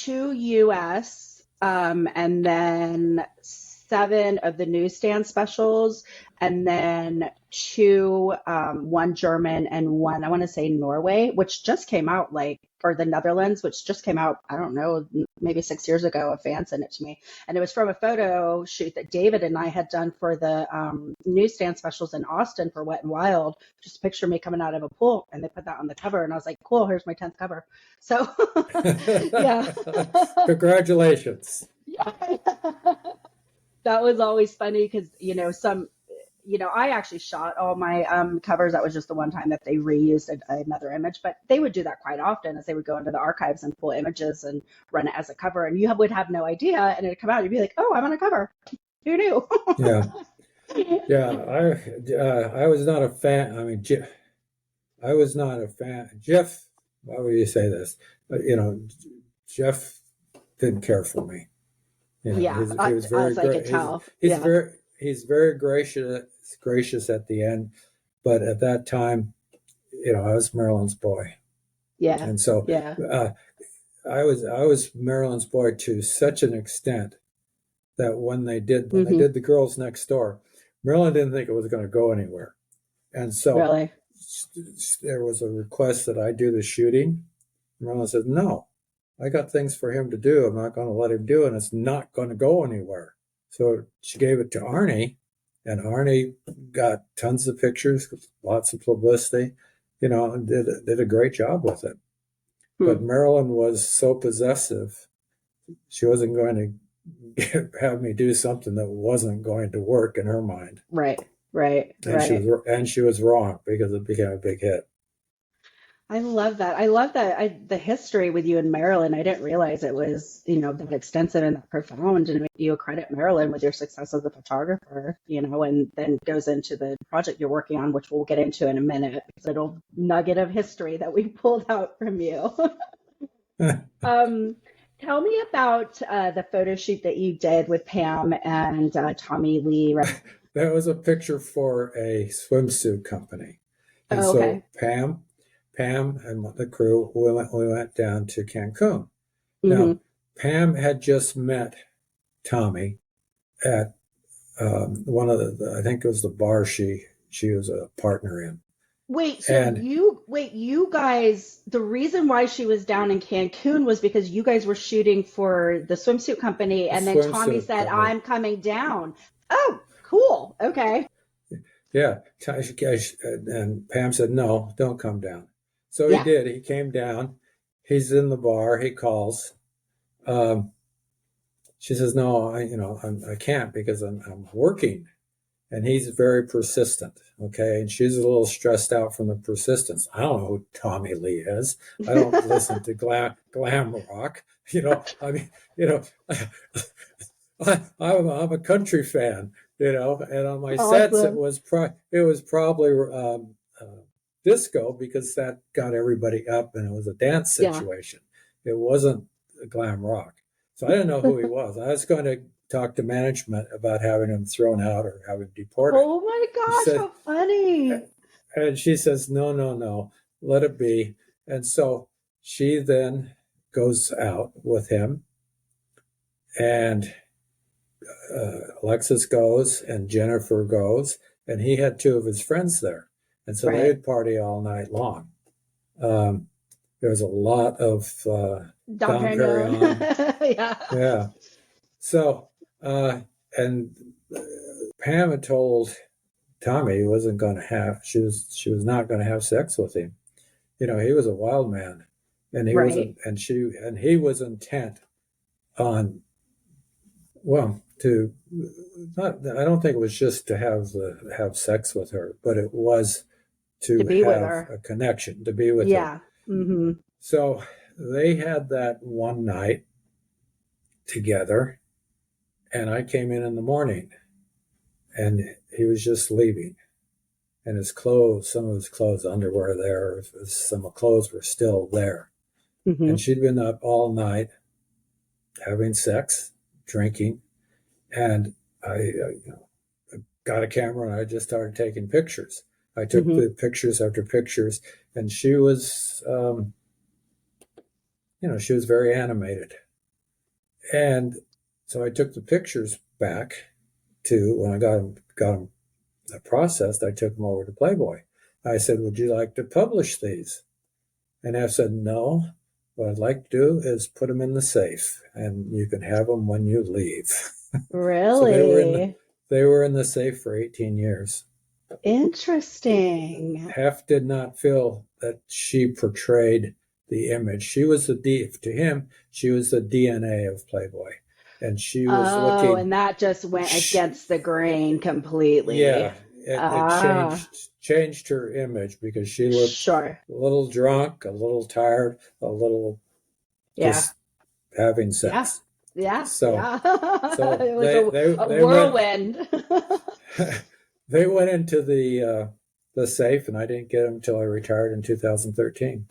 US, and then 7 of the newsstand specials, and then 2, 1 German and 1, I want to say Norway, which just came out or the Netherlands, which just came out, I don't know, maybe 6 years ago. A fan sent it to me. And it was from a photo shoot that David and I had done for the newsstand specials in Austin for Wet and Wild. Just picture me coming out of a pool, and they put that on the cover. And I was like, cool, here's my 10th cover. So, yeah. Congratulations. Yeah. That was always funny because, I actually shot all my covers. That was just the one time that they reused another image, but they would do that quite often as they would go into the archives and pull images and run it as a cover. And you would have no idea, and it'd come out. You'd be like, "Oh, I'm on a cover. Who knew?" Yeah. I was not a fan. I mean, I was not a fan. Jeff, why would you say this? Jeff didn't care for me. He was very great. He's very gracious at the end, but at that time, I was Marilyn's boy. Yeah. And so I was Marilyn's boy to such an extent that when they did the Girls Next Door, Marilyn didn't think it was going to go anywhere. And so there was a request that I do the shooting. Marilyn said, "No, I got things for him to do. I'm not going to let him do it, and it's not going to go anywhere." So she gave it to Arnie, and Arnie got tons of pictures, lots of publicity, and did a great job with it. But Marilyn was so possessive, she wasn't going to have me do something that wasn't going to work in her mind. Right. She was wrong because it became a big hit. I love that. The history with you and Marilyn, I didn't realize it was, that extensive and that profound. And you credit Marilyn with your success as a photographer, and then goes into the project you're working on, which we'll get into in a minute. It's a little nugget of history that we pulled out from you. Tell me about the photo shoot that you did with Pam and Tommy Lee. That was a picture for a swimsuit company. And so Pam and the crew, we went down to Cancun. Now, Pam had just met Tommy at one of I think it was the bar she was a partner in. Wait, you guys, the reason why she was down in Cancun was because you guys were shooting for the swimsuit company, and then Tommy said, "I'm coming down." Oh, cool. Okay. Yeah. And Pam said, no, don't come down. So he Yeah. did. He came down. He's in the bar. He calls. She says, no, I can't because I'm working. And he's very persistent. Okay. And she's a little stressed out from the persistence. I don't know who Tommy Lee is. I don't listen to glam rock. I mean, I'm a country fan, and on my sets Awesome. it was probably disco because that got everybody up and it was a dance Yeah. situation. It wasn't glam rock. So I didn't know who he was. I was going to talk to management about having him thrown out or having him deported. Oh my gosh, how funny. And she says, no, let it be. And so she then goes out with him, and Alexis goes and Jennifer goes, and he had two of his friends there. And so they'd party all night long. There was a lot of Dom Perignon. Yeah. So, and Pam had told Tommy he wasn't going to have, she was not going to have sex with him. He was a wild man, and he wasn't, and he was intent on, well, I don't think it was just to have sex with her, but it was to be have with her. a connection, to be with her. Yeah. Mm-hmm. So they had that one night together, and I came in the morning, and he was just leaving, and his clothes, some of his clothes, underwear there, some clothes were still there. Mm-hmm. And she'd been up all night having sex, drinking, and I got a camera and I just started taking pictures. I took the pictures after pictures, and she was, she was very animated. And so I took the pictures back to, when I got them processed, I took them over to Playboy. I said, would you like to publish these? And F said, no. What I'd like to do is put them in the safe, and you can have them when you leave. Really? So they were in the safe for 18 years. Interesting. Hef did not feel that she portrayed the image. She was to him, she was the DNA of Playboy. And she was looking. And that just went against the grain completely. Yeah, it changed her image because she looked a little drunk, a little tired, a little just having sex. Yeah. So it was a whirlwind. They went into the safe, and I didn't get them until I retired in 2013.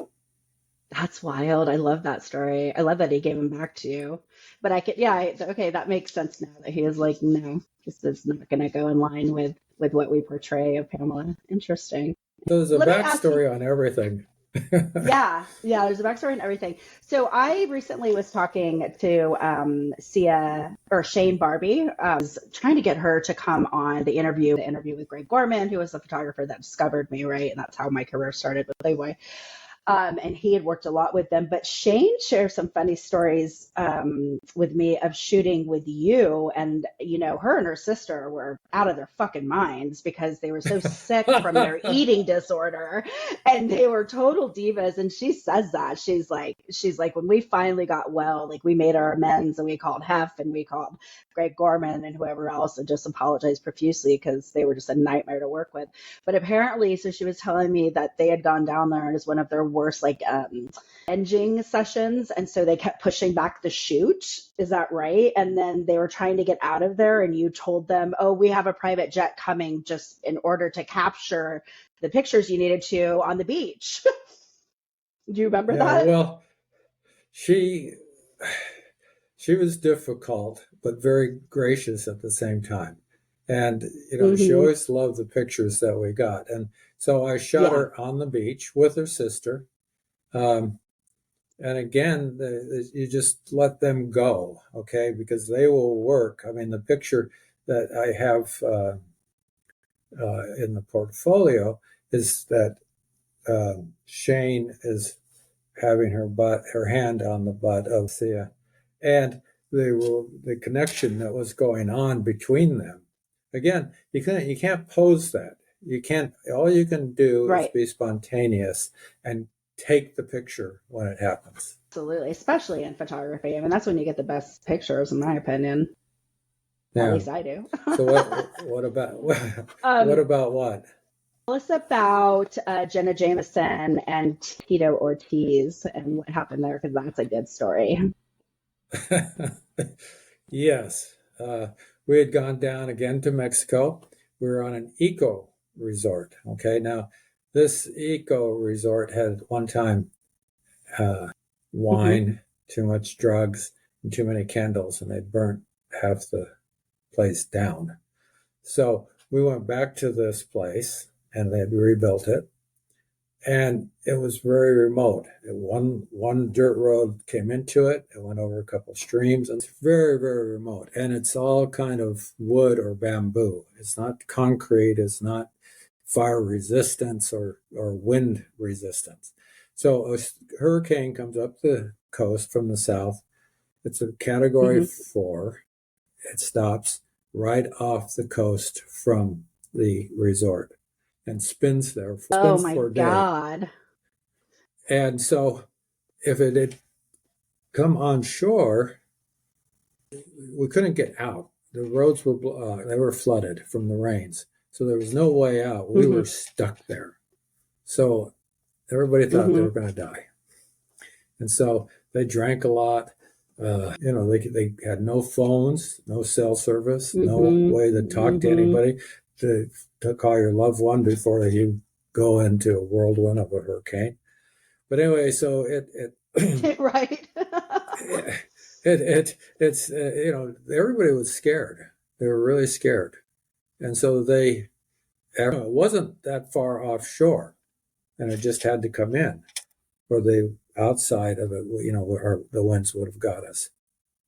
That's wild. I love that story. I love that he gave them back to you. But okay, that makes sense now that he is like, no, this is not going to go in line with what we portray of Pamela. Interesting. So there's a backstory on everything. Yeah, there's a backstory and everything. So I recently was talking to Shane Barbie. I was trying to get her to come on the interview with Greg Gorman, who was the photographer that discovered me, right? And that's how my career started with Playboy. And he had worked a lot with them. But Shane shared some funny stories with me of shooting with you. And, her and her sister were out of their fucking minds because they were so sick from their eating disorder. And they were total divas. And she says that. She's like, when we finally got well, like we made our amends, and we called Hef and we called Greg Gorman and whoever else and just apologized profusely because they were just a nightmare to work with. But apparently, so she was telling me that they had gone down there, and it's one of their worst engine sessions, and so they kept pushing back the shoot. Is that right? And then they were trying to get out of there, and you told them, oh, we have a private jet coming just in order to capture the pictures you needed to on the beach. Do you remember that? Well, she was difficult but very gracious at the same time. And she always loved the pictures that we got. And so I shot her on the beach with her sister. And again, you just let them go, okay? Because they will work. I mean, the picture that I have in the portfolio is that Shane is having her hand on the butt of Thea, and the connection that was going on between them. Again, you can't pose that. You can't, all you can do is Right. be spontaneous and take the picture when it happens. Absolutely. Especially in photography. I mean, that's when you get the best pictures, in my opinion. At Yeah. least I do. So what about, what um, about what? Tell us about Jenna Jameson and Tito Ortiz and what happened there, because that's a good story. Yes. We had gone down again to Mexico. We were on an eco resort. Okay. Now, this eco resort had one time uh, Hmm. wine, too much drugs, and too many candles, and they burnt half the place down. So we went back to this place and they had rebuilt it. And it was very remote. One dirt road came into it. It went over a couple of streams, and it's very, very remote. And it's all kind of wood or bamboo. It's not concrete. It's not fire resistance or wind resistance. So a hurricane comes up the coast from the south. It's a category Hmm. 4. It stops right off the coast from the resort and Oh spins my for a day. God. And so if it had come on shore, we couldn't get out. The roads were they were flooded from the rains, so there was no way out. We Hmm. were stuck there. So everybody thought they Hmm. were going to die, and so they drank a lot. They had no phones, no cell service, no Hmm. way to talk to Hmm. anybody, to call your loved one before you go into a whirlwind of a hurricane. But anyway, so Right. it's everybody was scared. They were really scared, and so it wasn't that far offshore, and it just had to come in, or the outside of it, where the winds would have got us.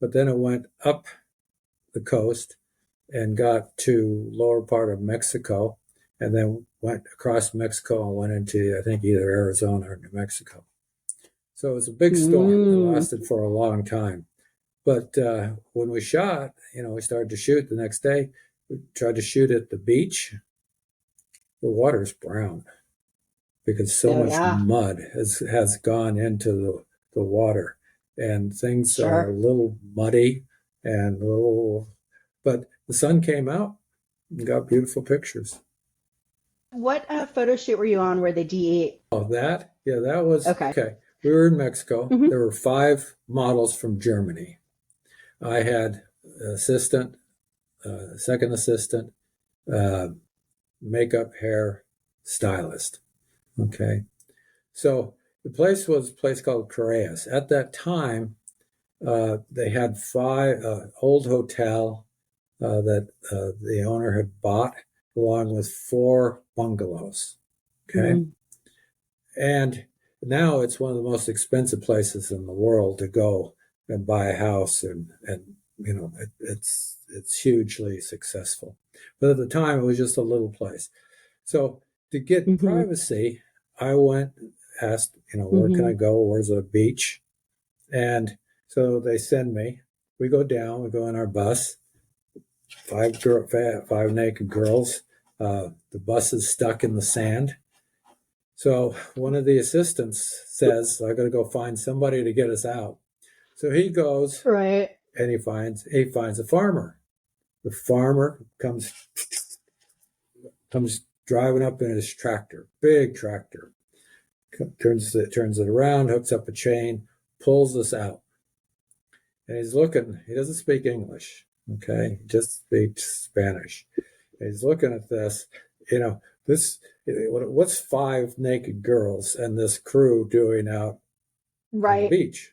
But then it went up the coast and got to lower part of Mexico, and then went across Mexico and went into, I think, either Arizona or New Mexico. So it was a big storm. It Mm. lasted for a long time. But when we shot, we started to shoot the next day. We tried to shoot at the beach. The water's brown because so Oh much yeah. mud has gone into the water, and things are a Sure. little muddy and a little. But the sun came out and got beautiful pictures. What photo shoot were you on where the DE? Oh, that was Okay. okay. We were in Mexico. Hmm. There were 5 models from Germany. I had assistant, second assistant, uh, makeup, hair, stylist. Okay. So the place was a place called Correas. At that time, they had 5 old hotel that the owner had bought, along with 4 bungalows. Okay. Mm. And now it's one of the most expensive places in the world to go and buy a house, and it's hugely successful. But at the time, it was just a little place. So to get Hmm. privacy, I went, asked, where can I Hmm. go? Where's a beach? And so they send me. We go down. We go in our bus. 5 naked girls. The bus is stuck in the sand. So one of the assistants says, I got to go find somebody to get us out. So he goes Right. and he finds a farmer. The farmer comes driving up in his tractor, big tractor, turns it around, hooks up a chain, pulls us out. And he's looking, he doesn't speak English, okay? He just speaks Spanish. And he's looking at this, this, what's 5 naked girls and this crew doing out on the Right. beach?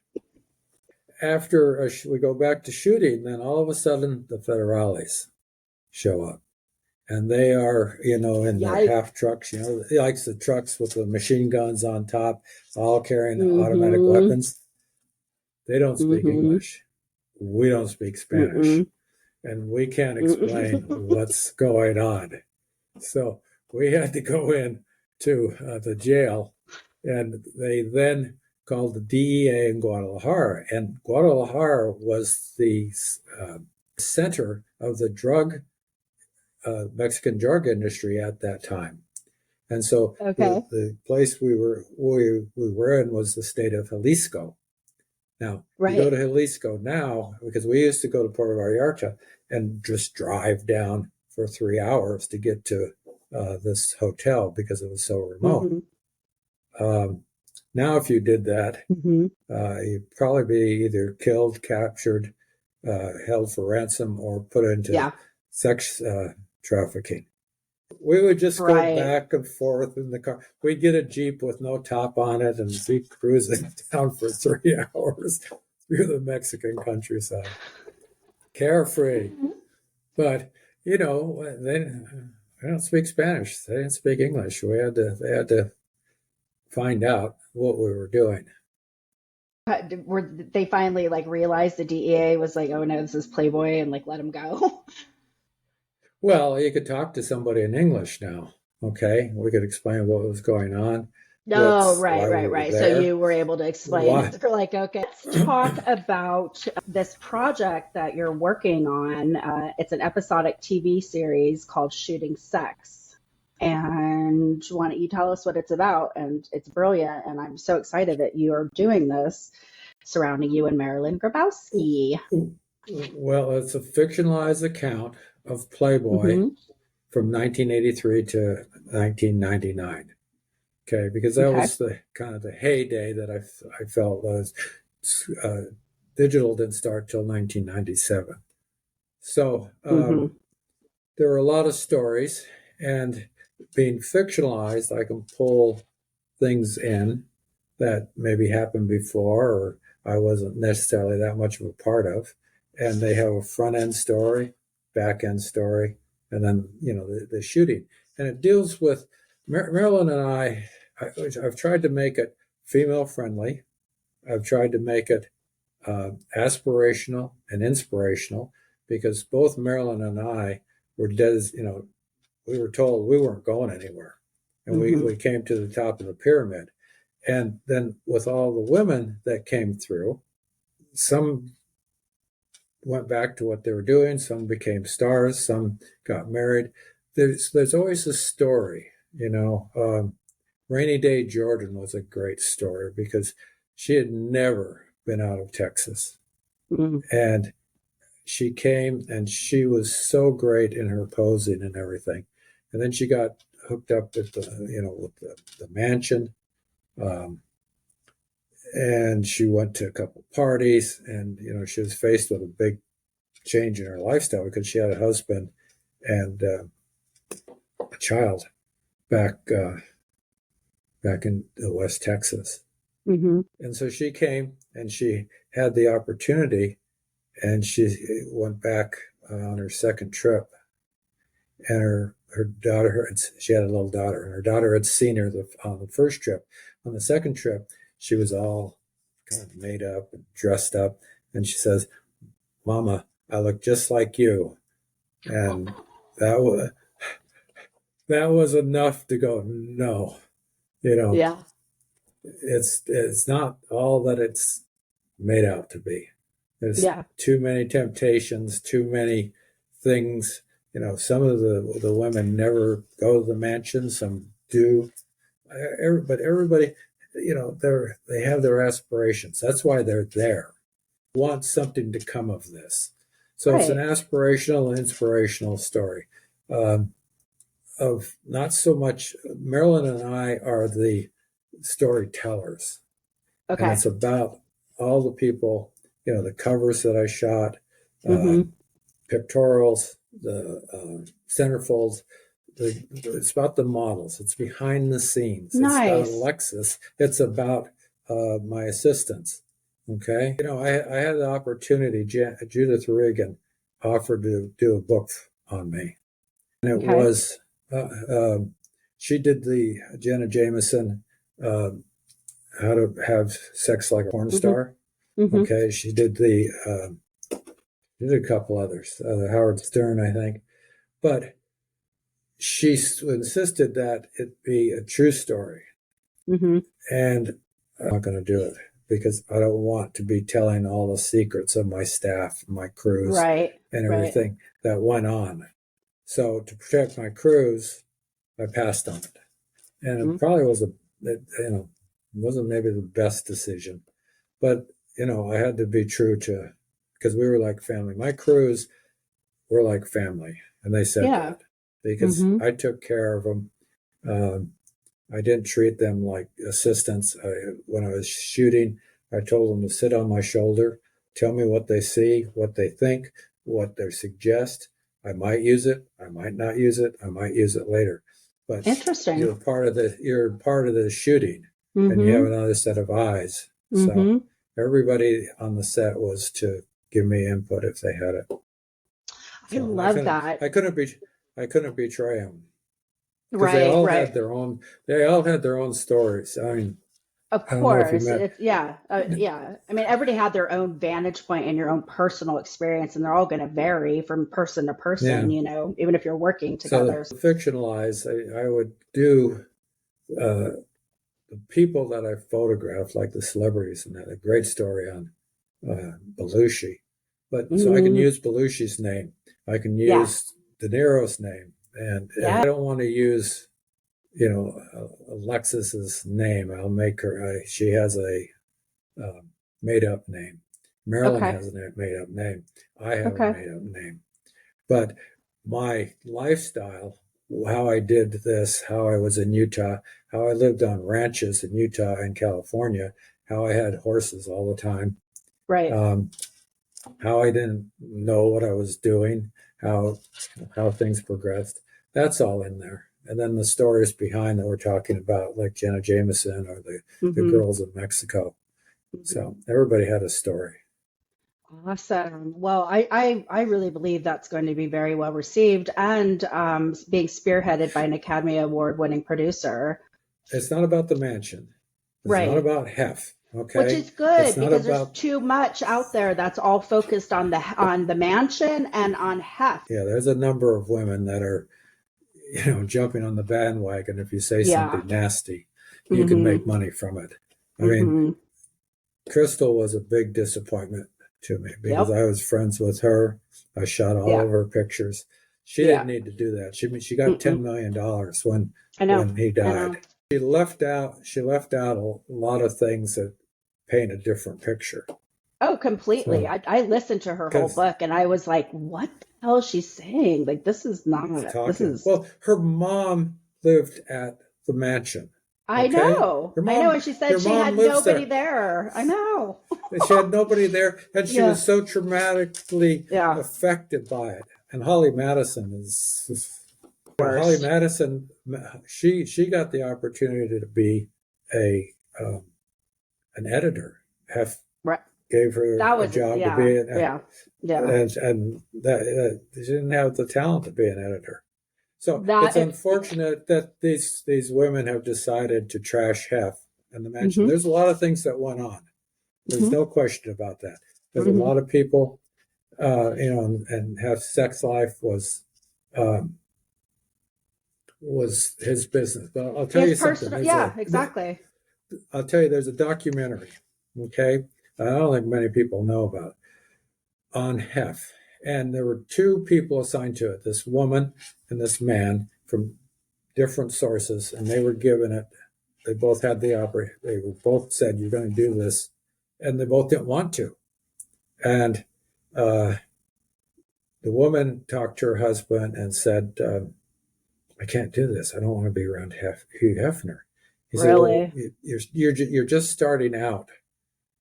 After we go back to shooting, then all of a sudden the federales show up. And they are, in their Yikes. half trucks, like the trucks with the machine guns on top, all carrying automatic Hmm. weapons. They don't speak Hmm. English. We don't speak Spanish. Mm-mm. And we can't explain Mm-mm. what's going on. So we had to go in to the jail, and they then called the DEA in Guadalajara. And Guadalajara was the center of the drug Mexican drug industry at that time. And so Okay. the place we were in was the state of Jalisco. Now, you go Right. to Jalisco now, because we used to go to Puerto Vallarta and just drive down for 3 hours to get to this hotel because it was so remote. Um, now, if you did that, you'd probably be either killed, captured, held for ransom, or put into Yeah. sex trafficking. We would just go Right. back and forth in the car. We'd get a Jeep with no top on it and be cruising down for 3 hours through the Mexican countryside. Carefree. But, they don't speak Spanish. They didn't speak English. They had to find out what we were doing. Were they finally like realized the DEA was like, oh no, this is Playboy, and like let him go? Well, you could talk to somebody in English now. Okay, we could explain what was going on, No, why we were right. So there, you were able to explain. why. They're like, okay, let's talk about this project that you're working on. It's an episodic TV series called Shooting Sex. And why don't you tell us what it's about? And it's brilliant. And I'm so excited that you are doing this surrounding you and Marilyn Grabowski. Well, it's a fictionalized account of Playboy from 1983 to 1999. Okay, because that was the kind of the heyday that I felt was digital didn't start till 1997. So there are a lot of stories, and being fictionalized, I can pull things in that maybe happened before or I wasn't necessarily that much of a part of. And they have a front end story, back end story, and then, the shooting. And it deals with Marilyn and I've tried to make it female friendly. I've tried to make it aspirational and inspirational because both Marilyn and I were we were told we weren't going anywhere. And we came to the top of the pyramid. And then with all the women that came through, some went back to what they were doing, some became stars, some got married. There's always a story, Rainy Day Jordan was a great story because she had never been out of Texas. And she came and she was so great in her posing and everything. And then she got hooked up with the mansion. And she went to a couple parties and, she was faced with a big change in her lifestyle because she had a husband and a child back in West Texas. And so she came and she had the opportunity and she went back on her second trip. And her daughter, she had a little daughter, and her daughter had seen her on the first trip. On the second trip, she was all kind of made up and dressed up. And she says, "Mama, I look just like you." And that was enough to go, no, Yeah. It's not all that it's made out to be. There's too many temptations, too many things. Some of the women never go to the mansion, some do. But everybody, they have their aspirations. That's why they're there. Want something to come of this. So It's an aspirational and inspirational story. Of not so much, Marilyn and I are the storytellers. Okay. And it's about all the people, the covers that I shot, pictorials, the centerfolds. It's about the models. It's behind the scenes. Nice. It's about Alexis. It's about my assistants. Okay. I had the opportunity, Judith Regan offered to do a book on me. And it was, she did the Jenna Jameson, How to Have Sex Like a Porn Star. Okay. She did she did a couple others, Howard Stern, I think. But she insisted that it be a true story. And I'm not going to do it because I don't want to be telling all the secrets of my staff, my crews, and everything that went on. So to protect my cruise, I passed on it. And it probably wasn't maybe the best decision. But, I had to be true to, because we were like family. My crews were like family. And they said that because I took care of them. I didn't treat them like assistants. When I was shooting, I told them to sit on my shoulder, tell me what they see, what they think, what they suggest. I might use it. I might not use it. I might use it later. But interesting. You're part of the shooting, and you have another set of eyes. So everybody on the set was to give me input if they had it. I love that. I couldn't betray them. Right. They all had their own. They all had their own stories. I mean, of course, yeah. I mean, everybody had their own vantage point and your own personal experience, and they're all going to vary from person to person. Even if you're working together. So fictionalize, I would do the people that I photographed, like the celebrities, and that a great story on Belushi. But so I can use Belushi's name. I can use De Niro's name. And I don't want to use, Alexis's name. I'll make her, she has a made up name. Marilyn has a made up name. I have a made up name. But my lifestyle, how I did this, how I was in Utah, how I lived on ranches in Utah and California, how I had horses all the time. Right. How I didn't know what I was doing, how things progressed. That's all in there. And then the stories behind that we're talking about, like Jenna Jameson or the girls in Mexico. So everybody had a story. Awesome. Well, I really believe that's going to be very well received and being spearheaded by an Academy Award winning producer. It's not about the mansion. It's not about Hef. Okay. Which is good because there's too much out there that's all focused on the mansion and on Hef. Yeah, there's a number of women that are, jumping on the bandwagon. If you say something nasty, you can make money from it. I mean, Crystal was a big disappointment to me because I was friends with her. I shot all of her pictures. She didn't need to do that. She got $10 million when he died. She left out a lot of things that paint a different picture. Oh, completely. So, I listened to her whole book and I was like, what the hell is she saying? Like, this is not, Well, her mom lived at the mansion. I know. And she said she had nobody there. I know. She had nobody there. And she was so traumatically affected by it. And Holly Madison Holly Madison, she got the opportunity to be an editor. Gave her a job to be an editor. And that she didn't have the talent to be an editor. So it's unfortunate that these women have decided to trash Hef and the mansion. There's a lot of things that went on. There's no question about that. There's a lot of people, and Hef's sex life was his business. But I'll tell you something. Exactly. I'll tell you, there's a documentary, okay? I don't think many people know about it, on Hef. And there were two people assigned to it, this woman and this man from different sources. And they were given it. They both had the opera. They were both said, you're going to do this. And they both didn't want to. And the woman talked to her husband and said, I can't do this. I don't want to be around Hugh Hefner. He said, well, you're just starting out.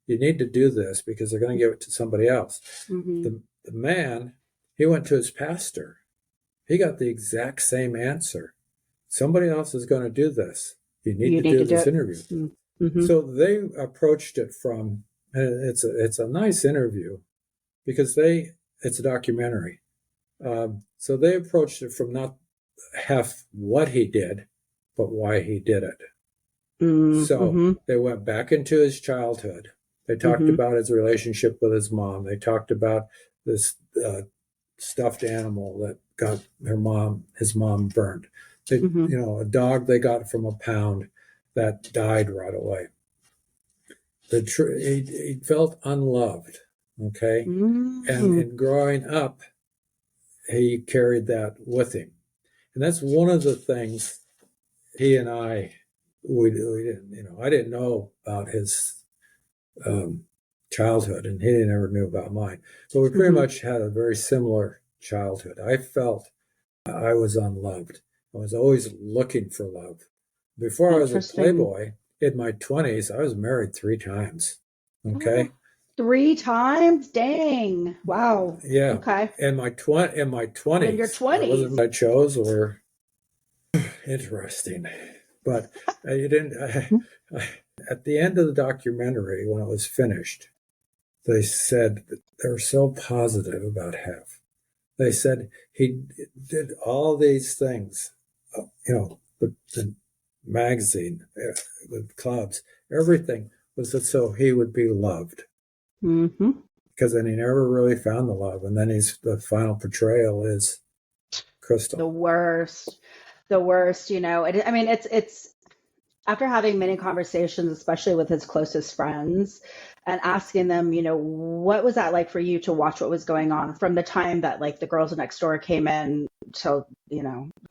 You need to do this because they're going to give it to somebody else. The man, he went to his pastor. He got the exact same answer. Somebody else is going to do this. You need to do this interview. So they approached it from, it's a nice interview because it's a documentary. So they approached it from not half what he did, but why he did it. So they went back into his childhood. They talked about his relationship with his mom. They talked about this stuffed animal that got his mom burned. A dog they got from a pound that died right away. He felt unloved, okay? And in growing up, he carried that with him. And that's one of the things he and we didn't, I didn't know about his childhood, and he never knew about mine. So we pretty much had a very similar childhood. I felt I was unloved. I was always looking for love. Before I was a Playboy, in my 20s, I was married 3 times. Okay. Oh, 3 times? Dang. Wow. Yeah. Okay. In my 20s. In your 20s. It wasn't I chose or interesting. But you didn't. At the end of the documentary, when it was finished, they said they were so positive about Hef. They said he did all these things, the magazine, the clubs, everything was so he would be loved. Mm-hmm. Because then he never really found the love, and then the final portrayal is Crystal. The worst. It's after having many conversations, especially with his closest friends, and asking them, what was that like for you to watch what was going on from the time that like the girls next door came in till,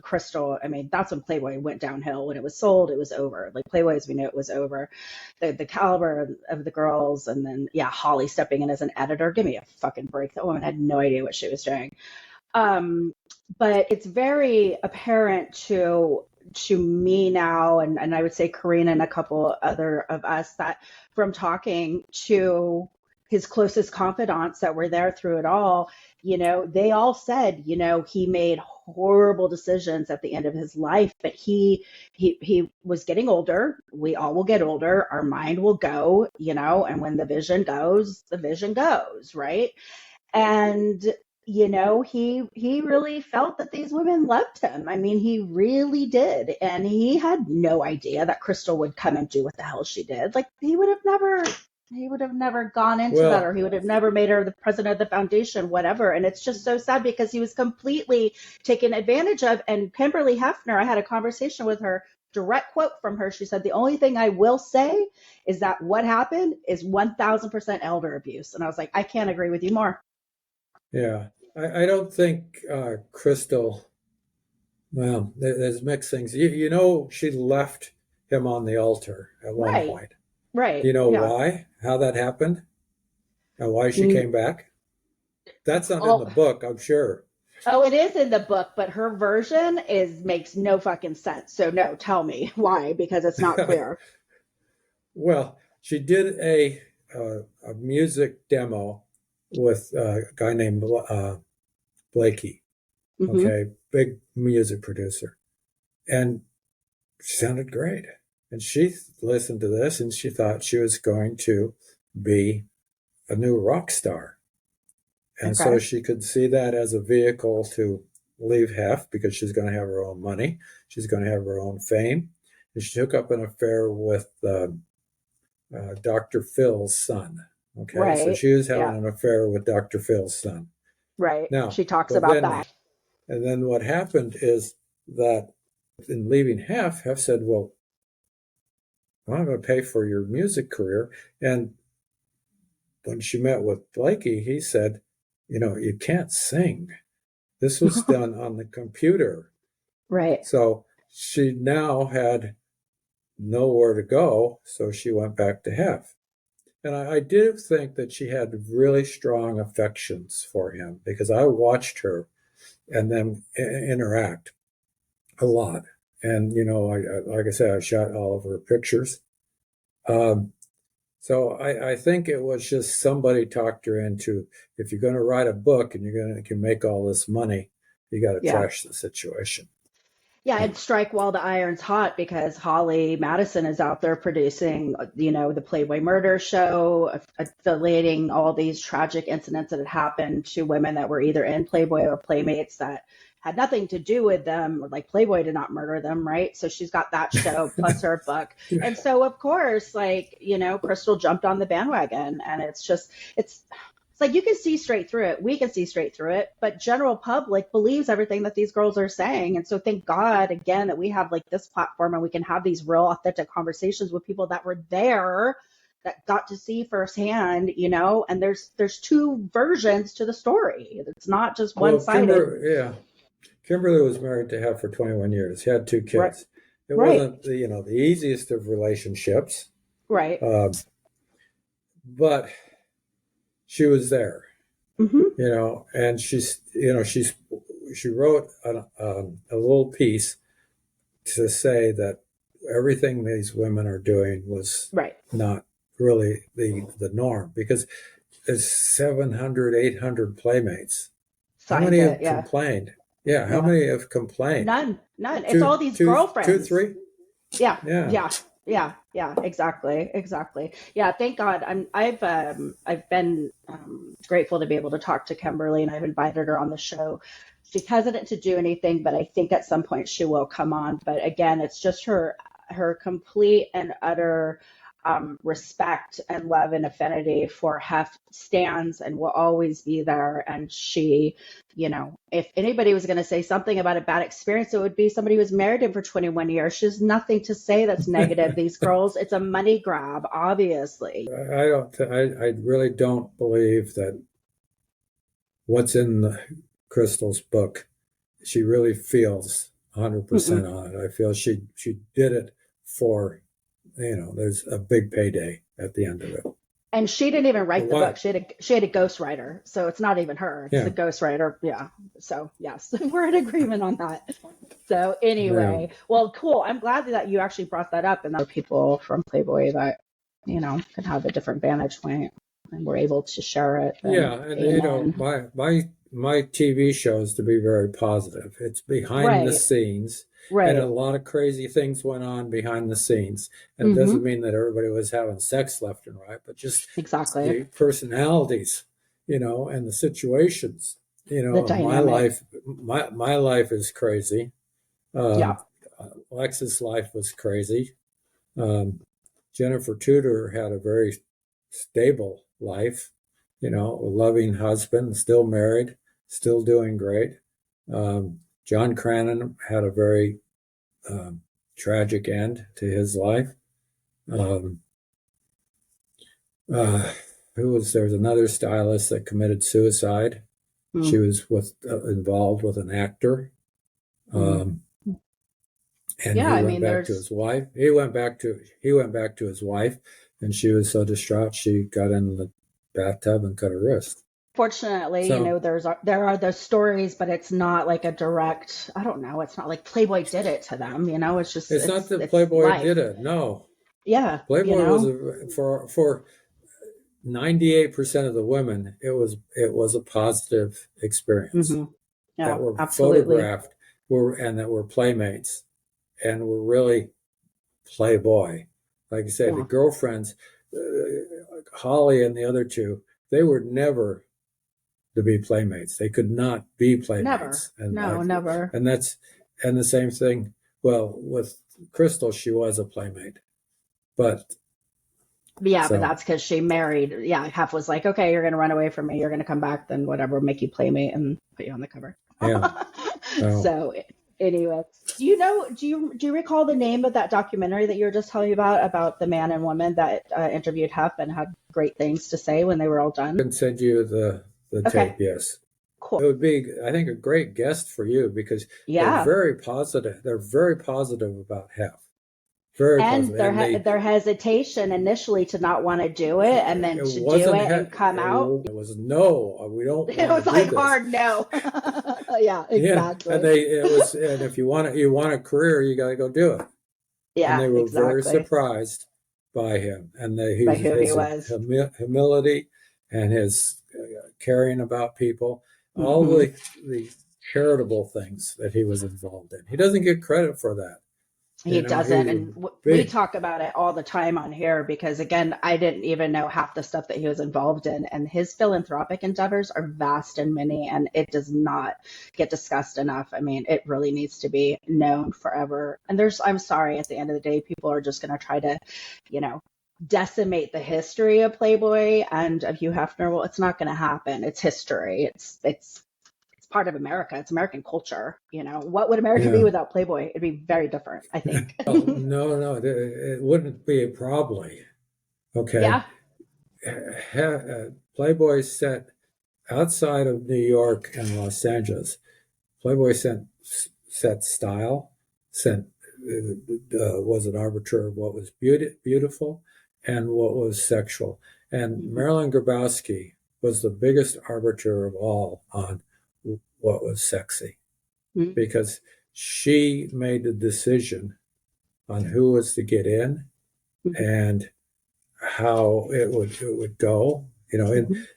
Crystal. I mean, that's when Playboy went downhill. When it was sold, it was over. Like Playboy, as we knew, it was over. The caliber of the girls, and then Holly stepping in as an editor. Give me a fucking break. That woman had no idea what she was doing. But it's very apparent to me now, and I would say Karina and a couple other of us, that from talking to his closest confidants that were there through it all, they all said, he made horrible decisions at the end of his life, but he was getting older. We all will get older. Our mind will go, and when the vision goes, right? And he really felt that these women loved him. I mean, he really did. And he had no idea that Crystal would come and do what the hell she did. Like, he would have never gone into that, or he would have never made her the president of the foundation, whatever. And it's just so sad because he was completely taken advantage of. And Kimberly Hefner, I had a conversation with her, direct quote from her. She said, "The only thing I will say is that what happened is 1000% elder abuse." And I was like, I can't agree with you more. Yeah. I don't think Crystal, well, there's mixed things. She left him on the altar at one point. Right. Why? How that happened? And why she came back? That's not in the book, I'm sure. Oh, it is in the book, but her version makes no fucking sense. So no, tell me why, because it's not clear. Well, she did a music demo with a guy named Blakey, okay, big music producer. And she sounded great. And she listened to this and she thought she was going to be a new rock star. And so she could see that as a vehicle to leave Hef because she's going to have her own money. She's going to have her own fame. And she took up an affair with Dr. Phil's son. Okay, right. So she was having an affair with Dr. Phil's son. Right. Now, she talks about that. And then what happened is that in leaving Hef said, well, I'm going to pay for your music career. And when she met with Blakey, he said, you can't sing. This was done on the computer. Right. So she now had nowhere to go. So she went back to Hef. And I do think that she had really strong affections for him because I watched her and them interact a lot. And, like I said, I shot all of her pictures. So I think it was just somebody talked her into, if you're going to write a book and you can make all this money, you got to trash the situation. Yeah, and strike while the iron's hot because Holly Madison is out there producing, the Playboy murder show, affiliating all these tragic incidents that had happened to women that were either in Playboy or Playmates that had nothing to do with them, or like Playboy did not murder them, right? So she's got that show plus her book. And so, of course, Crystal jumped on the bandwagon, and it's like you can see straight through it. We can see straight through it, but general public believes everything that these girls are saying. And so thank God, again, that we have like this platform and we can have these real authentic conversations with people that were there that got to see firsthand, you know, and there's two versions to the story. It's not just one-sided. Kimberly was married to Hef for 21 years. He had two Right. kids. It Right. wasn't the easiest of relationships. Right. But she was there. Mm-hmm. And she wrote a little piece to say that everything these women are doing was not really the norm, because there's 700, 800 playmates. How many have complained? Yeah, how many have complained? None. It's all these girlfriends. 2, 3? Yeah, exactly. Yeah, thank God. I've been grateful to be able to talk to Kimberly, and I've invited her on the show. She's hesitant to do anything, but I think at some point she will come on. But again, it's just her complete and utter respect and love and affinity for Hef stands and will always be there. And she, if anybody was going to say something about a bad experience, it would be somebody who was married to him for 21 years. She has nothing to say that's negative. These girls, it's a money grab, obviously. I really don't believe that what's in Crystal's book, she really feels 100% on it. I feel she did it for, there's a big payday at the end of it. And she didn't even write the book. She had a ghostwriter, so it's not even her. It's the ghostwriter. Yeah. So yes, we're in agreement on that. So anyway, well, cool. I'm glad that you actually brought that up, and there are people from Playboy that can have a different vantage point, and we're able to share it. And my TV shows to be very positive. It's behind the scenes. Right. And a lot of crazy things went on behind the scenes. And it doesn't mean that everybody was having sex left and right, but just the personalities, and the situations. My life is crazy. Alexa's life was crazy. Jennifer Tudor had a very stable life, a loving husband, still married, still doing great. John Cranon had a very tragic end to his life. There was another stylist that committed suicide. She was involved with an actor. And he went back to his wife. He went back to his wife, and she was so distraught she got in the bathtub and cut her wrist. Fortunately, there are those stories, but it's not like a direct. I don't know. It's not like Playboy did it to them. It's just. It's not that Playboy did it. No. Yeah. Playboy was for 98% of the women. It was a positive experience. That were photographed, and that were playmates, and were really Playboy. Like I said, the girlfriends, Holly and the other two, they were never to be playmates. They could not be playmates. Never. Never. And the same thing. Well, with Crystal, she was a playmate, but that's because she married. Yeah, Hef was like, okay, you're going to run away from me. You're going to come back, then whatever, make you playmate and put you on the cover. Yeah. So anyway, do you recall the name of that documentary that you were just telling me about the man and woman that interviewed Hef and had great things to say when they were all done? I can send you the tape. Yes. Cool. It would be, I think, a great guest for you, because they're very positive. They're very positive about Hef. Very positive. Their hesitation initially to not want to do it, and then to do it and come out. It was no, we don't. It was like hard no. Yeah, exactly. And if you want a career, you got to go do it. Yeah, and they were very surprised by him, and his humility and his caring about people, all the charitable things that he was involved in. He doesn't get credit for that. He doesn't. And we talk about it all the time on here, because, again, I didn't even know half the stuff that he was involved in. And his philanthropic endeavors are vast and many, and it does not get discussed enough. I mean, it really needs to be known forever. And I'm sorry, at the end of the day, people are just going to try to, decimate the history of Playboy and of Hugh Hefner. Well, it's not going to happen. It's history. It's part of America. It's American culture. What would America be without Playboy? It'd be very different, I think. No, it wouldn't be probably. Okay. Yeah. Playboy sent outside of New York and Los Angeles. Playboy set style, was an arbiter of what was beautiful and what was sexual. And Marilyn Grabowski was the biggest arbiter of all on what was sexy, because she made the decision on who was to get in and how it would go, and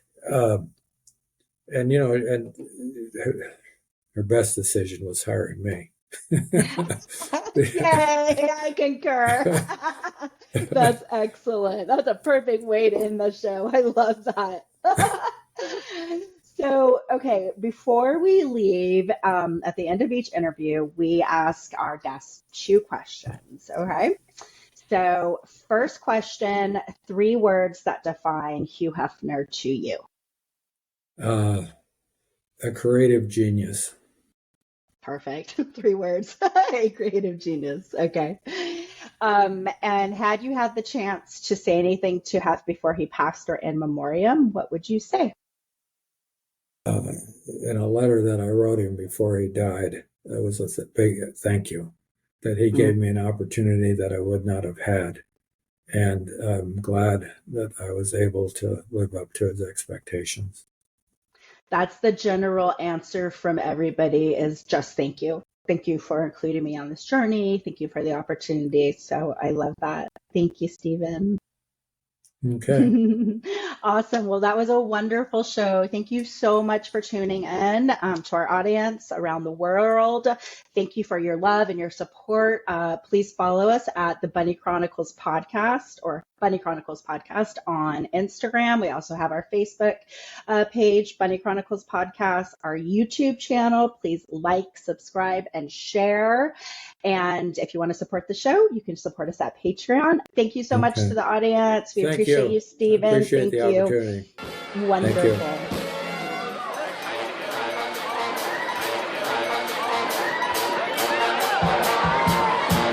her best decision was hiring me. Yay, I concur. That's excellent. That's a perfect way to end the show. I love that. So, okay, before we leave, at the end of each interview, we ask our guests 2 questions, okay? So, first question, 3 words that define Hugh Hefner to you. A creative genius. Perfect. 3 words. A creative genius. Okay. And had you had the chance to say anything to Hef before he passed or in memoriam, what would you say? In a letter that I wrote him before he died, it was a big thank you that he gave me an opportunity that I would not have had. And I'm glad that I was able to live up to his expectations. That's the general answer from everybody, is just thank you. Thank you for including me on this journey. Thank you for the opportunity. So I love that. Thank you, Stephen. Okay. Awesome. Well, that was a wonderful show. Thank you so much for tuning in, to our audience around the world. Thank you for your love and your support. Please follow us at the Bunny Chronicles Podcast, or Bunny Chronicles Podcast, on Instagram. We also have our Facebook page, Bunny Chronicles Podcast, our YouTube channel. Please like, subscribe, and share. And if you want to support the show, you can support us at Patreon. Thank you so much to the audience. We appreciate you, Stephen. Appreciate the opportunity. Wonderful. Thank you.